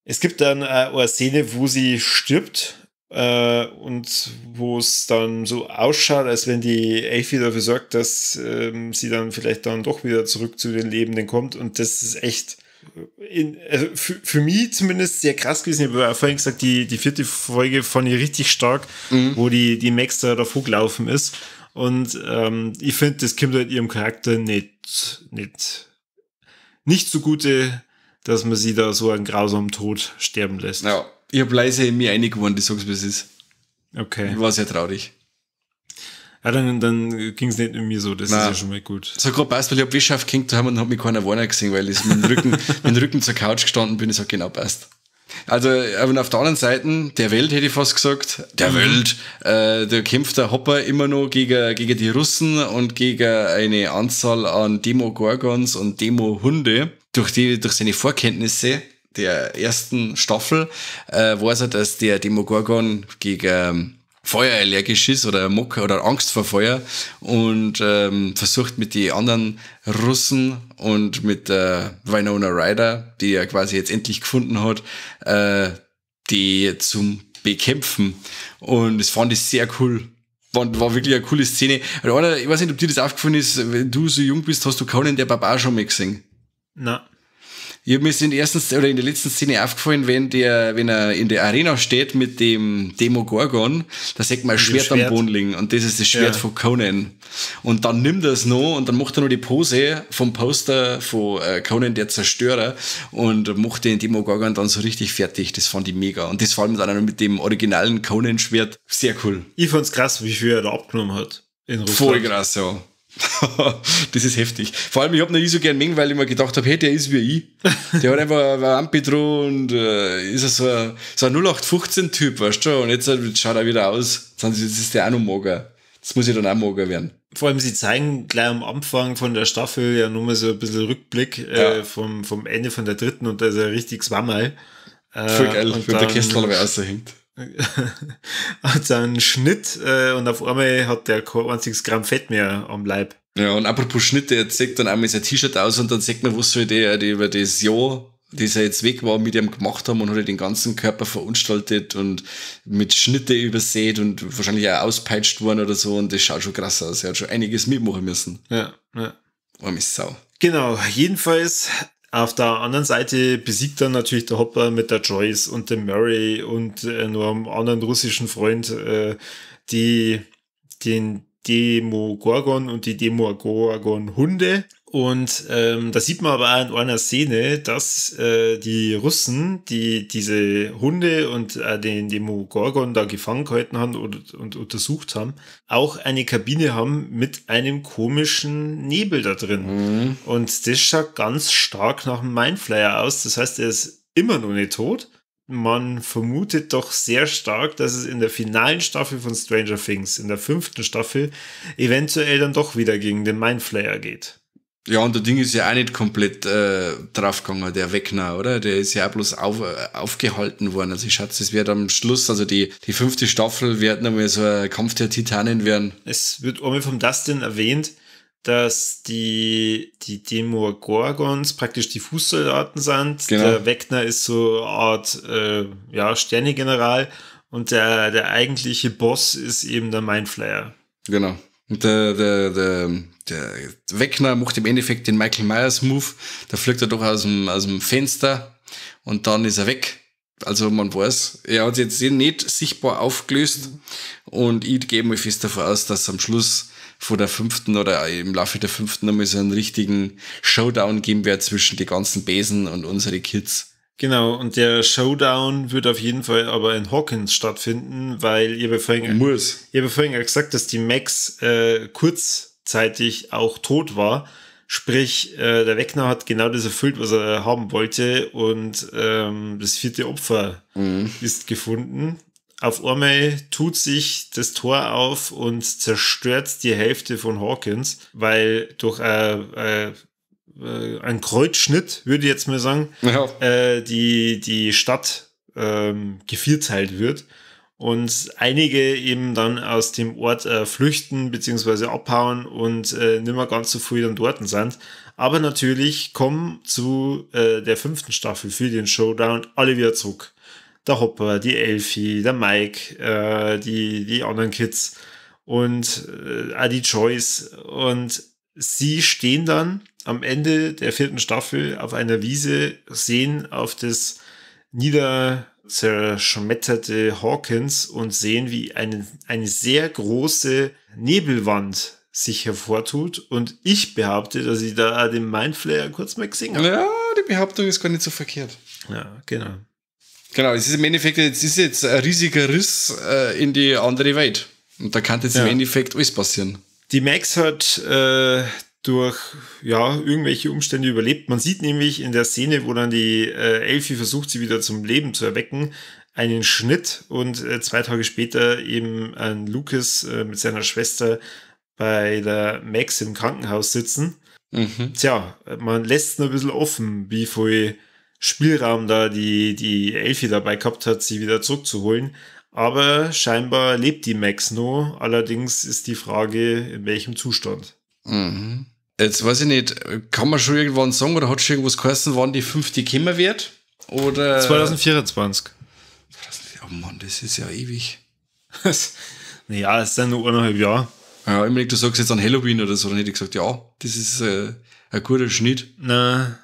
es gibt dann eine Szene, wo sie stirbt, und wo es dann so ausschaut, als wenn die Elfie dafür sorgt, dass sie dann vielleicht dann doch wieder zurück zu den Lebenden kommt, und das ist echt also für mich zumindest sehr krass gewesen. Ich habe ja vorhin gesagt, die 4. Folge fand ich richtig stark, wo die Max da davor gelaufen ist, und ich finde, das kommt halt ihrem Charakter nicht zugute, dass man sie da so einen grausamen Tod sterben lässt. Ja. Ich habe leise in mich eingeworden, ich sag's, wie es ist. Okay. Ich war sehr traurig. Ja, dann ging es nicht mit mir so, das ist ja schon mal gut. So gerade passt, weil ich hab Wischaft gehängt haben und hab mich keiner Warner gesehen, weil ich mit dem Rücken zur Couch gestanden bin, ich sag, genau, passt. Also, und auf der anderen Seite, der Welt hätte ich fast gesagt, da kämpft der Hopper immer noch gegen die Russen und gegen eine Anzahl an Demogorgons und Demo-Hunde. Durch seine Vorkenntnisse der ersten Staffel weiß er, dass der Demogorgon gegen Feuer allergisch ist oder Angst vor Feuer und versucht mit den anderen Russen und mit Winona Ryder, die er quasi jetzt endlich gefunden hat, die zum Bekämpfen. Und das fand ich sehr cool. War wirklich eine coole Szene. Oder, ich weiß nicht, ob dir das aufgefallen ist, wenn du so jung bist, hast du Conan der Barbar schon mal gesehen? Na. Ich habe mir in der letzten Szene aufgefallen, wenn er in der Arena steht mit dem Demogorgon, da sieht man ein Schwert am Boden liegen und das ist das Schwert von Conan. Und dann nimmt er es noch und dann macht er noch die Pose vom Poster von Conan der Zerstörer und macht den Demogorgon dann so richtig fertig. Das fand ich mega. Und das vor allem dann auch mit dem originalen Conan-Schwert. Sehr cool. Ich fand's krass, wie viel er da abgenommen hat. In Russland. Voll krass, ja. Das ist heftig. Vor allem, ich hab noch nie so gern mengen, weil ich mir gedacht habe, hey, der ist wie ich. Der hat einfach ein Ampidro und ist so ein 0815-Typ, weißt du? Und jetzt schaut er wieder aus. Jetzt ist der auch noch mager. Das muss ich dann auch mager werden. Vor allem, sie zeigen gleich am Anfang von der Staffel ja nur mal so ein bisschen Rückblick vom Ende von der dritten und da ist er richtig Swammerl. Voll geil, wenn der Kessel dabei raushängt. Hat einen Schnitt und auf einmal hat der kein einziges Gramm Fett mehr am Leib. Ja, und apropos Schnitte, er zieht dann einmal sein T-Shirt aus und dann sieht man, was soll die über das Jahr, das er jetzt weg war, mit ihm gemacht haben und hat den ganzen Körper verunstaltet und mit Schnitte übersät und wahrscheinlich auch auspeitscht worden oder so und das schaut schon krass aus. Er hat schon einiges mitmachen müssen. Ja. Arme Sau. Genau, jedenfalls auf der anderen Seite besiegt dann natürlich der Hopper mit der Joyce und dem Murray und nur einem anderen russischen Freund den Demogorgon und die Demogorgon-Hunde. Und da sieht man aber auch in einer Szene, dass die Russen, die diese Hunde und den Demogorgon da gefangen gehalten haben und untersucht haben, auch eine Kabine haben mit einem komischen Nebel da drin. Mhm. Und das schaut ganz stark nach einem Mindflayer aus. Das heißt, er ist immer noch nicht tot. Man vermutet doch sehr stark, dass es in der finalen Staffel von Stranger Things, in der 5. Staffel, eventuell dann doch wieder gegen den Mindflayer geht. Ja, und der Ding ist ja auch nicht komplett draufgegangen, der Wegner, oder? Der ist ja auch bloß aufgehalten worden. Also ich schätze, es wird am Schluss, also die 5. Staffel wird nochmal so ein Kampf der Titanen werden. Es wird einmal vom Dustin erwähnt, dass die Demogorgons praktisch die Fußsoldaten sind. Genau. Der Wegner ist so eine Art Sternegeneral und der eigentliche Boss ist eben der Mindflayer. Genau. Und der Wegner macht im Endeffekt den Michael Myers Move. Da fliegt er doch aus dem Fenster und dann ist er weg. Also man weiß, er hat jetzt nicht sichtbar aufgelöst und ich gehe mal fest davon aus, dass am Schluss von der 5. oder im Laufe der 5. nochmal so einen richtigen Showdown geben wird zwischen die ganzen Besen und unsere Kids. Genau, und der Showdown wird auf jeden Fall aber in Hawkins stattfinden, weil ihr habt vorhin ja gesagt, dass die Max kurzzeitig auch tot war. Sprich, der Wegner hat genau das erfüllt, was er haben wollte und das 4. Opfer ist gefunden. Auf einmal tut sich das Tor auf und zerstört die Hälfte von Hawkins, weil durch ein Kreuzschnitt, würde ich jetzt mal sagen, die Stadt gevierteilt wird und einige eben dann aus dem Ort flüchten bzw. abhauen und nicht mehr ganz so viel dann dort sind. Aber natürlich kommen zu der 5. Staffel für den Showdown alle wieder zurück. Der Hopper, die Elfie, der Mike, die anderen Kids und auch die Joyce. Und sie stehen dann am Ende der 4. Staffel auf einer Wiese, sehen auf das niederzerschmetterte Hawkins und sehen, wie eine sehr große Nebelwand sich hervortut. Und ich behaupte, dass ich da den Mindflayer kurz mal gesehen habe. Ja, die Behauptung ist gar nicht so verkehrt. Ja, genau. Genau, es ist im Endeffekt ein riesiger Riss in die andere Welt. Und da kann jetzt im Endeffekt alles passieren. Die Max hat durch irgendwelche Umstände überlebt. Man sieht nämlich in der Szene, wo dann die Elfie versucht, sie wieder zum Leben zu erwecken, einen Schnitt und 2 Tage später eben ein Lucas mit seiner Schwester bei der Max im Krankenhaus sitzen. Tja, man lässt nur ein bisschen offen, wie viel Spielraum da die Elfie dabei gehabt hat, sie wieder zurückzuholen. Aber scheinbar lebt die Max noch. Allerdings ist die Frage, in welchem Zustand. Jetzt weiß ich nicht, kann man schon irgendwann sagen oder hat schon irgendwas geheißen, wann die 5. kommen wird? Oder 2024. Oh Mann, das ist ja ewig. Naja, es sind nur 1,5 Jahre. Ja, ich meine, du sagst jetzt an Halloween oder so, dann hätte ich gesagt, ja, das ist ein guter Schnitt. Na.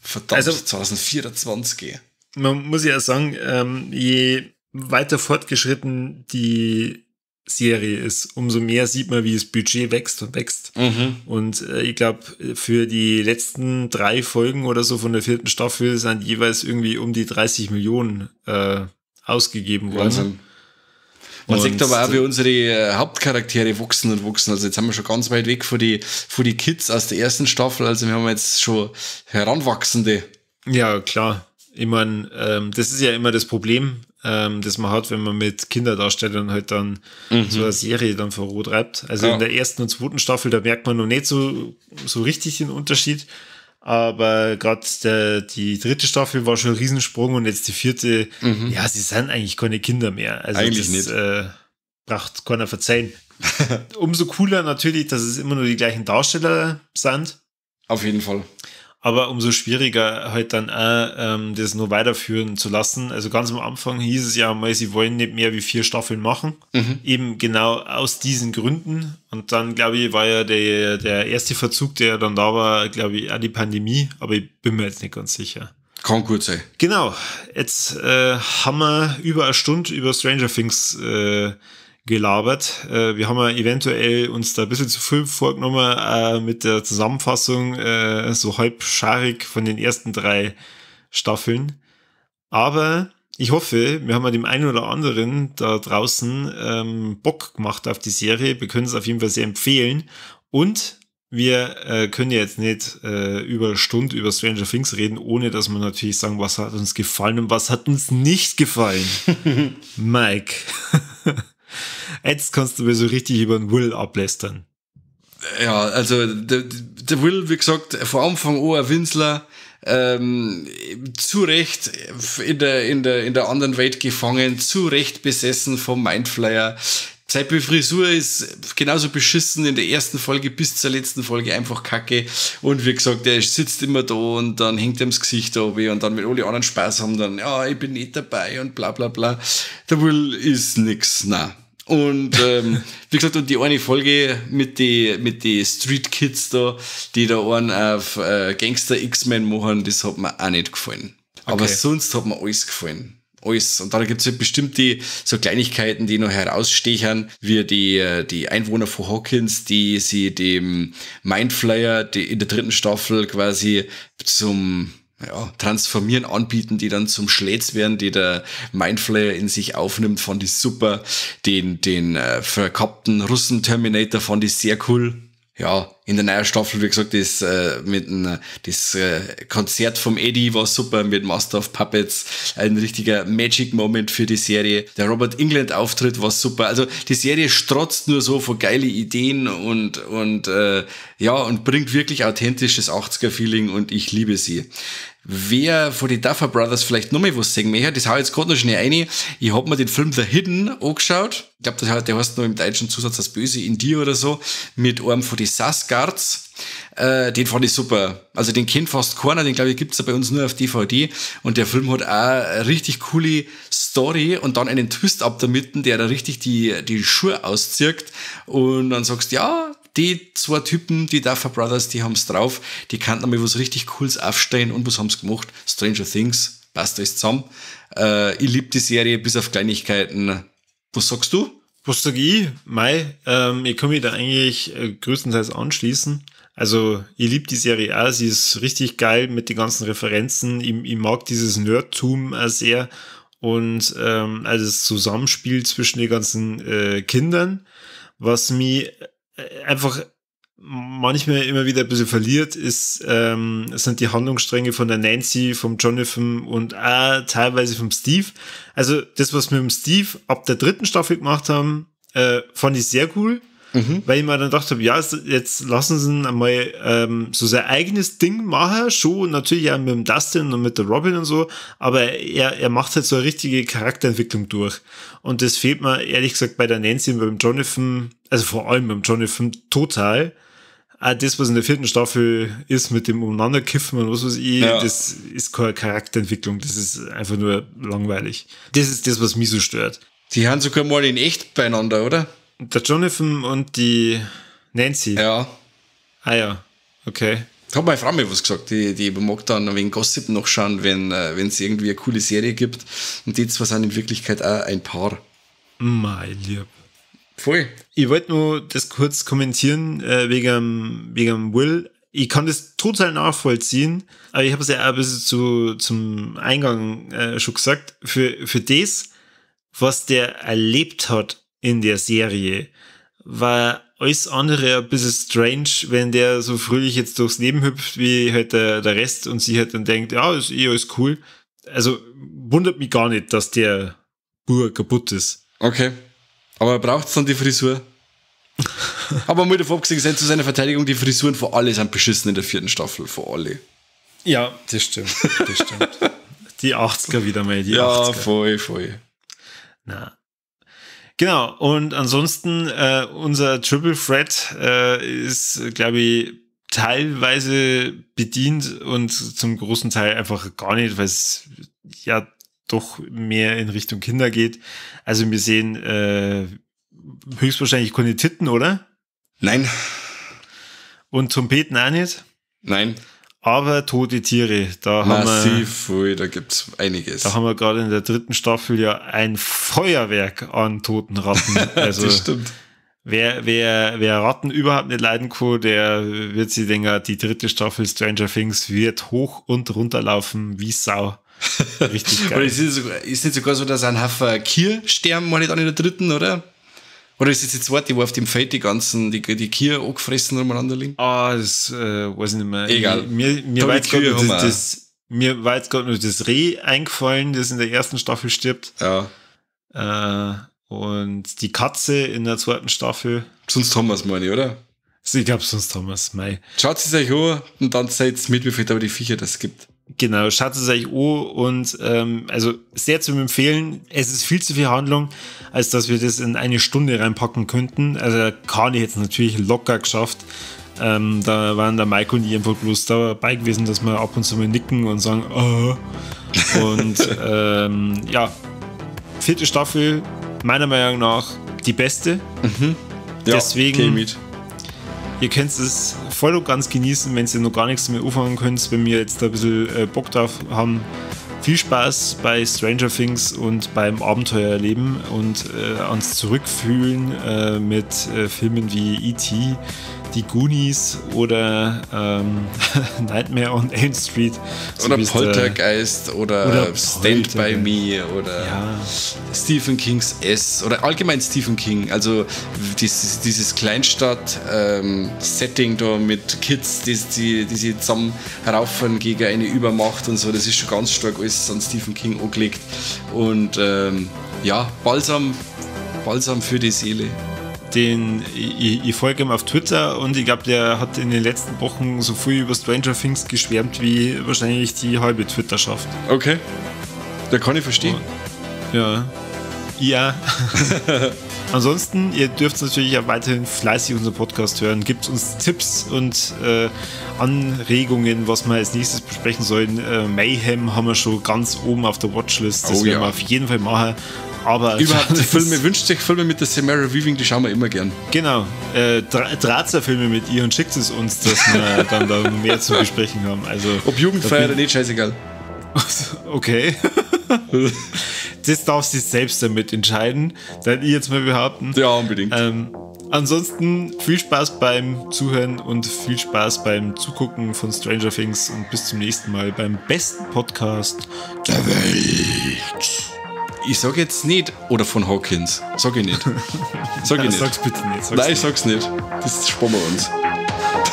Verdammt, also, 2024. Man muss ja sagen, je weiter fortgeschritten die Serie ist, umso mehr sieht man, wie das Budget wächst und wächst. Und ich glaube, für die letzten 3 Folgen oder so von der 4. Staffel sind jeweils irgendwie um die 30 Millionen ausgegeben worden. Wahnsinn. Man sieht aber auch, wie unsere Hauptcharaktere wachsen und wachsen. Also jetzt sind wir schon ganz weit weg von die Kids aus der 1. Staffel. Also wir haben jetzt schon Heranwachsende. Ja, klar. Ich meine, das ist ja immer das Problem, das man hat, wenn man mit Kinderdarstellern halt dann so eine Serie dann vorantreibt. Also in der 1. und 2. Staffel, da merkt man noch nicht so richtig den Unterschied. Aber gerade die 3. Staffel war schon ein Riesensprung und jetzt die 4. Ja, sie sind eigentlich keine Kinder mehr. Also eigentlich das nicht. Braucht keiner verzeihen. Umso cooler natürlich, dass es immer nur die gleichen Darsteller sind. Auf jeden Fall. Aber umso schwieriger halt dann auch, das nur weiterführen zu lassen. Also ganz am Anfang hieß es ja mal, sie wollen nicht mehr wie 4 Staffeln machen. Eben genau aus diesen Gründen. Und dann, glaube ich, war ja der erste Verzug, der dann da war, glaube ich, auch die Pandemie. Aber ich bin mir jetzt nicht ganz sicher. Kann gut sein. Genau. Jetzt haben wir über eine Stunde über Stranger Things gelabert. Wir haben ja eventuell uns da ein bisschen zu viel vorgenommen mit der Zusammenfassung, so halbscharig von den ersten 3 Staffeln. Aber ich hoffe, wir haben ja dem einen oder anderen da draußen Bock gemacht auf die Serie. Wir können es auf jeden Fall sehr empfehlen. Und wir können ja jetzt nicht über eine Stunde über Stranger Things reden, ohne dass wir natürlich sagen, was hat uns gefallen und was hat uns nicht gefallen. Mike. Jetzt kannst du mir so richtig über den Will ablästern. Ja, also der Will, wie gesagt, von Anfang an ein Winsler, zu Recht in der anderen Welt gefangen, zu Recht besessen vom Mindflayer. Seine Frisur ist genauso beschissen in der ersten Folge bis zur letzten Folge einfach kacke. Und wie gesagt, er sitzt immer da und dann hängt ihm das Gesicht da oben und dann, wenn alle anderen Spaß haben, dann, ja, ich bin nicht dabei und bla bla bla. Der Will ist nix, nein. Und wie gesagt, und die eine Folge mit die Street Kids da, die da einen auf Gangster X-Men machen, das hat mir auch nicht gefallen. Okay. Aber sonst hat mir alles gefallen. Alles. Und da gibt es halt bestimmt die so Kleinigkeiten, die noch herausstechen, wie die Einwohner von Hawkins, die sie dem Mindflayer in der 3. Staffel quasi zum Transformieren anbieten, die dann zum Schlätz werden, die der Mindflayer in sich aufnimmt, fand ich super. Den verkappten Russen-Terminator fand ich sehr cool. Ja, in der neuen Staffel, wie gesagt, das Konzert vom Eddie war super mit Master of Puppets. Ein richtiger Magic-Moment für die Serie. Der Robert Englund-Auftritt war super. Also die Serie strotzt nur so von geile Ideen und bringt wirklich authentisches 80er-Feeling und ich liebe sie. Wer von den Duffer Brothers vielleicht noch mal was sagen möchte, das hau ich jetzt gerade noch schnell rein. Ich hab mir den Film The Hidden angeschaut. Ich glaube, der heißt noch im deutschen Zusatz Das Böse in dir oder so. Mit einem von den Sasgards. Den fand ich super. Also den kennt fast keiner, den glaube ich gibt's ja bei uns nur auf DVD. Und der Film hat auch eine richtig coole Story und dann einen Twist ab der Mitte, der da richtig die Schuhe auszieht. Und dann sagst du, ja, die 2 Typen, die Duffer Brothers, die haben's drauf. Die kannten einmal was richtig Cooles aufstehen. Und was haben's gemacht? Stranger Things. Passt alles zusammen. Ich liebe die Serie bis auf Kleinigkeiten. Was sagst du? Was sag ich? Ich kann mich da eigentlich größtenteils anschließen. Also, ich liebe die Serie auch. Sie ist richtig geil mit den ganzen Referenzen. Ich mag dieses Nerdtum sehr. Und also das Zusammenspiel zwischen den ganzen Kindern, was mich einfach manchmal immer wieder ein bisschen verliert, sind die Handlungsstränge von der Nancy, vom Jonathan und auch teilweise vom Steve. Also das, was wir mit dem Steve ab der 3. Staffel gemacht haben, fand ich sehr cool, weil ich mir dann gedacht habe, ja, jetzt lassen sie ihn einmal so sein eigenes Ding machen, schon natürlich auch mit dem Dustin und mit der Robin und so, aber er macht halt so eine richtige Charakterentwicklung durch. Und das fehlt mir ehrlich gesagt bei der Nancy und beim Jonathan, also vor allem beim Jonathan, total. Auch das, was in der 4. Staffel ist mit dem Umeinanderkiffen und was weiß ich, das ist keine Charakterentwicklung, das ist einfach nur langweilig. Das ist das, was mich so stört. Die haben sogar mal in echt beieinander, oder? Der Jonathan und die Nancy. Ja. Ah ja, okay. Hat meine Frau mir was gesagt, die mag dann ein wenig Gossip noch schauen, wenn es irgendwie eine coole Serie gibt. Und die zwei sind in Wirklichkeit auch ein Paar. Mein Lieb. Voll. Ich wollte nur das kurz kommentieren, wegen dem Will. Ich kann das total nachvollziehen, aber ich habe es ja auch ein bisschen zum Eingang schon gesagt. Für das, was der erlebt hat in der Serie, war alles andere ein bisschen strange, wenn der so fröhlich jetzt durchs Leben hüpft, wie halt der Rest und sie halt dann denkt, ja, ist alles cool. Also wundert mich gar nicht, dass der Bur kaputt ist. Okay. Aber braucht es dann die Frisur? Aber mal davon abgesehen, zu seiner Verteidigung, die Frisuren von alle sind beschissen in der 4. Staffel, von alle. Ja, das stimmt. Die 80er wieder mal, die 80er. Ja, voll. Na. Genau, und ansonsten unser Triple Threat ist, glaube ich, teilweise bedient und zum großen Teil einfach gar nicht, weil es ja doch mehr in Richtung Kinder geht. Also wir sehen höchstwahrscheinlich keine Titten, oder? Nein. Und Trompeten auch nicht? Nein. Aber tote Tiere, massiv, da gibt's einiges. Da haben wir gerade in der 3. Staffel ja ein Feuerwerk an toten Ratten. Also das stimmt. Wer Ratten überhaupt nicht leiden kann, der wird sich denken, die 3. Staffel Stranger Things wird hoch und runter laufen wie Sau. Richtig geil. Oder ist nicht sogar so, dass ein Haufen Kier sterben, mal nicht an in der 3., oder? Oder ist es die 2., wo auf dem Feld die Kier angefressen umeinander liegen? Das weiß ich nicht mehr. Egal. Mir war jetzt gerade nur das Reh eingefallen, das in der 1. Staffel stirbt. Ja. Und die Katze in der 2. Staffel. Sonst haben wir es, meine ich, oder? Ich glaube, sonst haben wir es. Schaut es euch an und dann seid mit, wie viele aber die Viecher das gibt. Genau, schaut es euch an und also sehr zu empfehlen. Es ist viel zu viel Handlung, als dass wir das in eine Stunde reinpacken könnten. Also Kani hätte es natürlich locker geschafft. Da waren der Mike und ich einfach bloß dabei gewesen, dass wir ab und zu mal nicken und sagen, Und ja, 4. Staffel, meiner Meinung nach die beste. Ja, deswegen, ihr könnt es voll und ganz genießen, wenn ihr noch gar nichts mehr anfangen könnt, wenn wir jetzt da ein bisschen Bock drauf haben. Viel Spaß bei Stranger Things und beim Abenteuerleben und ans Zurückfühlen mit Filmen wie E.T., die Goonies oder Nightmare on Elm Street. So oder Poltergeist oder Stand By Me oder Stephen Kings S oder allgemein Stephen King. Also dieses Kleinstadt-Setting da mit Kids, die sich zusammen raufen gegen eine Übermacht und so, das ist schon ganz stark alles an Stephen King angelegt. Und Balsam für die Seele. Ich folge ihm auf Twitter und ich glaube, der hat in den letzten Wochen so viel über Stranger Things geschwärmt wie wahrscheinlich die halbe Twitterschaft. Okay. Da kann ich verstehen. Ja. Ansonsten, ihr dürft natürlich auch weiterhin fleißig unseren Podcast hören. Gebt uns Tipps und Anregungen, was wir als nächstes besprechen sollen. Mayhem haben wir schon ganz oben auf der Watchlist. Das werden wir auf jeden Fall machen. Aber überhaupt wünscht euch Filme mit der Samara Weaving, die schauen wir immer gern. Genau. Drahtser-Filme mit ihr und schickt es uns, dass wir dann da mehr zu besprechen haben. Also, ob Jugendfeier oder nicht, scheißegal. Okay. Das darfst du selbst damit entscheiden. Dann ich jetzt mal behaupten. Ja, unbedingt. Ansonsten viel Spaß beim Zuhören und viel Spaß beim Zugucken von Stranger Things und bis zum nächsten Mal beim besten Podcast der Welt. Ich sag jetzt nicht, oder von Hawkins. Sag ich nicht. Sag's bitte nicht. Nein, ich sag's nicht. Das sparen wir uns.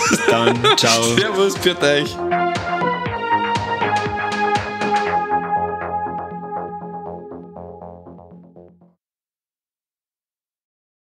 Bis dann. Ciao. Servus, für euch.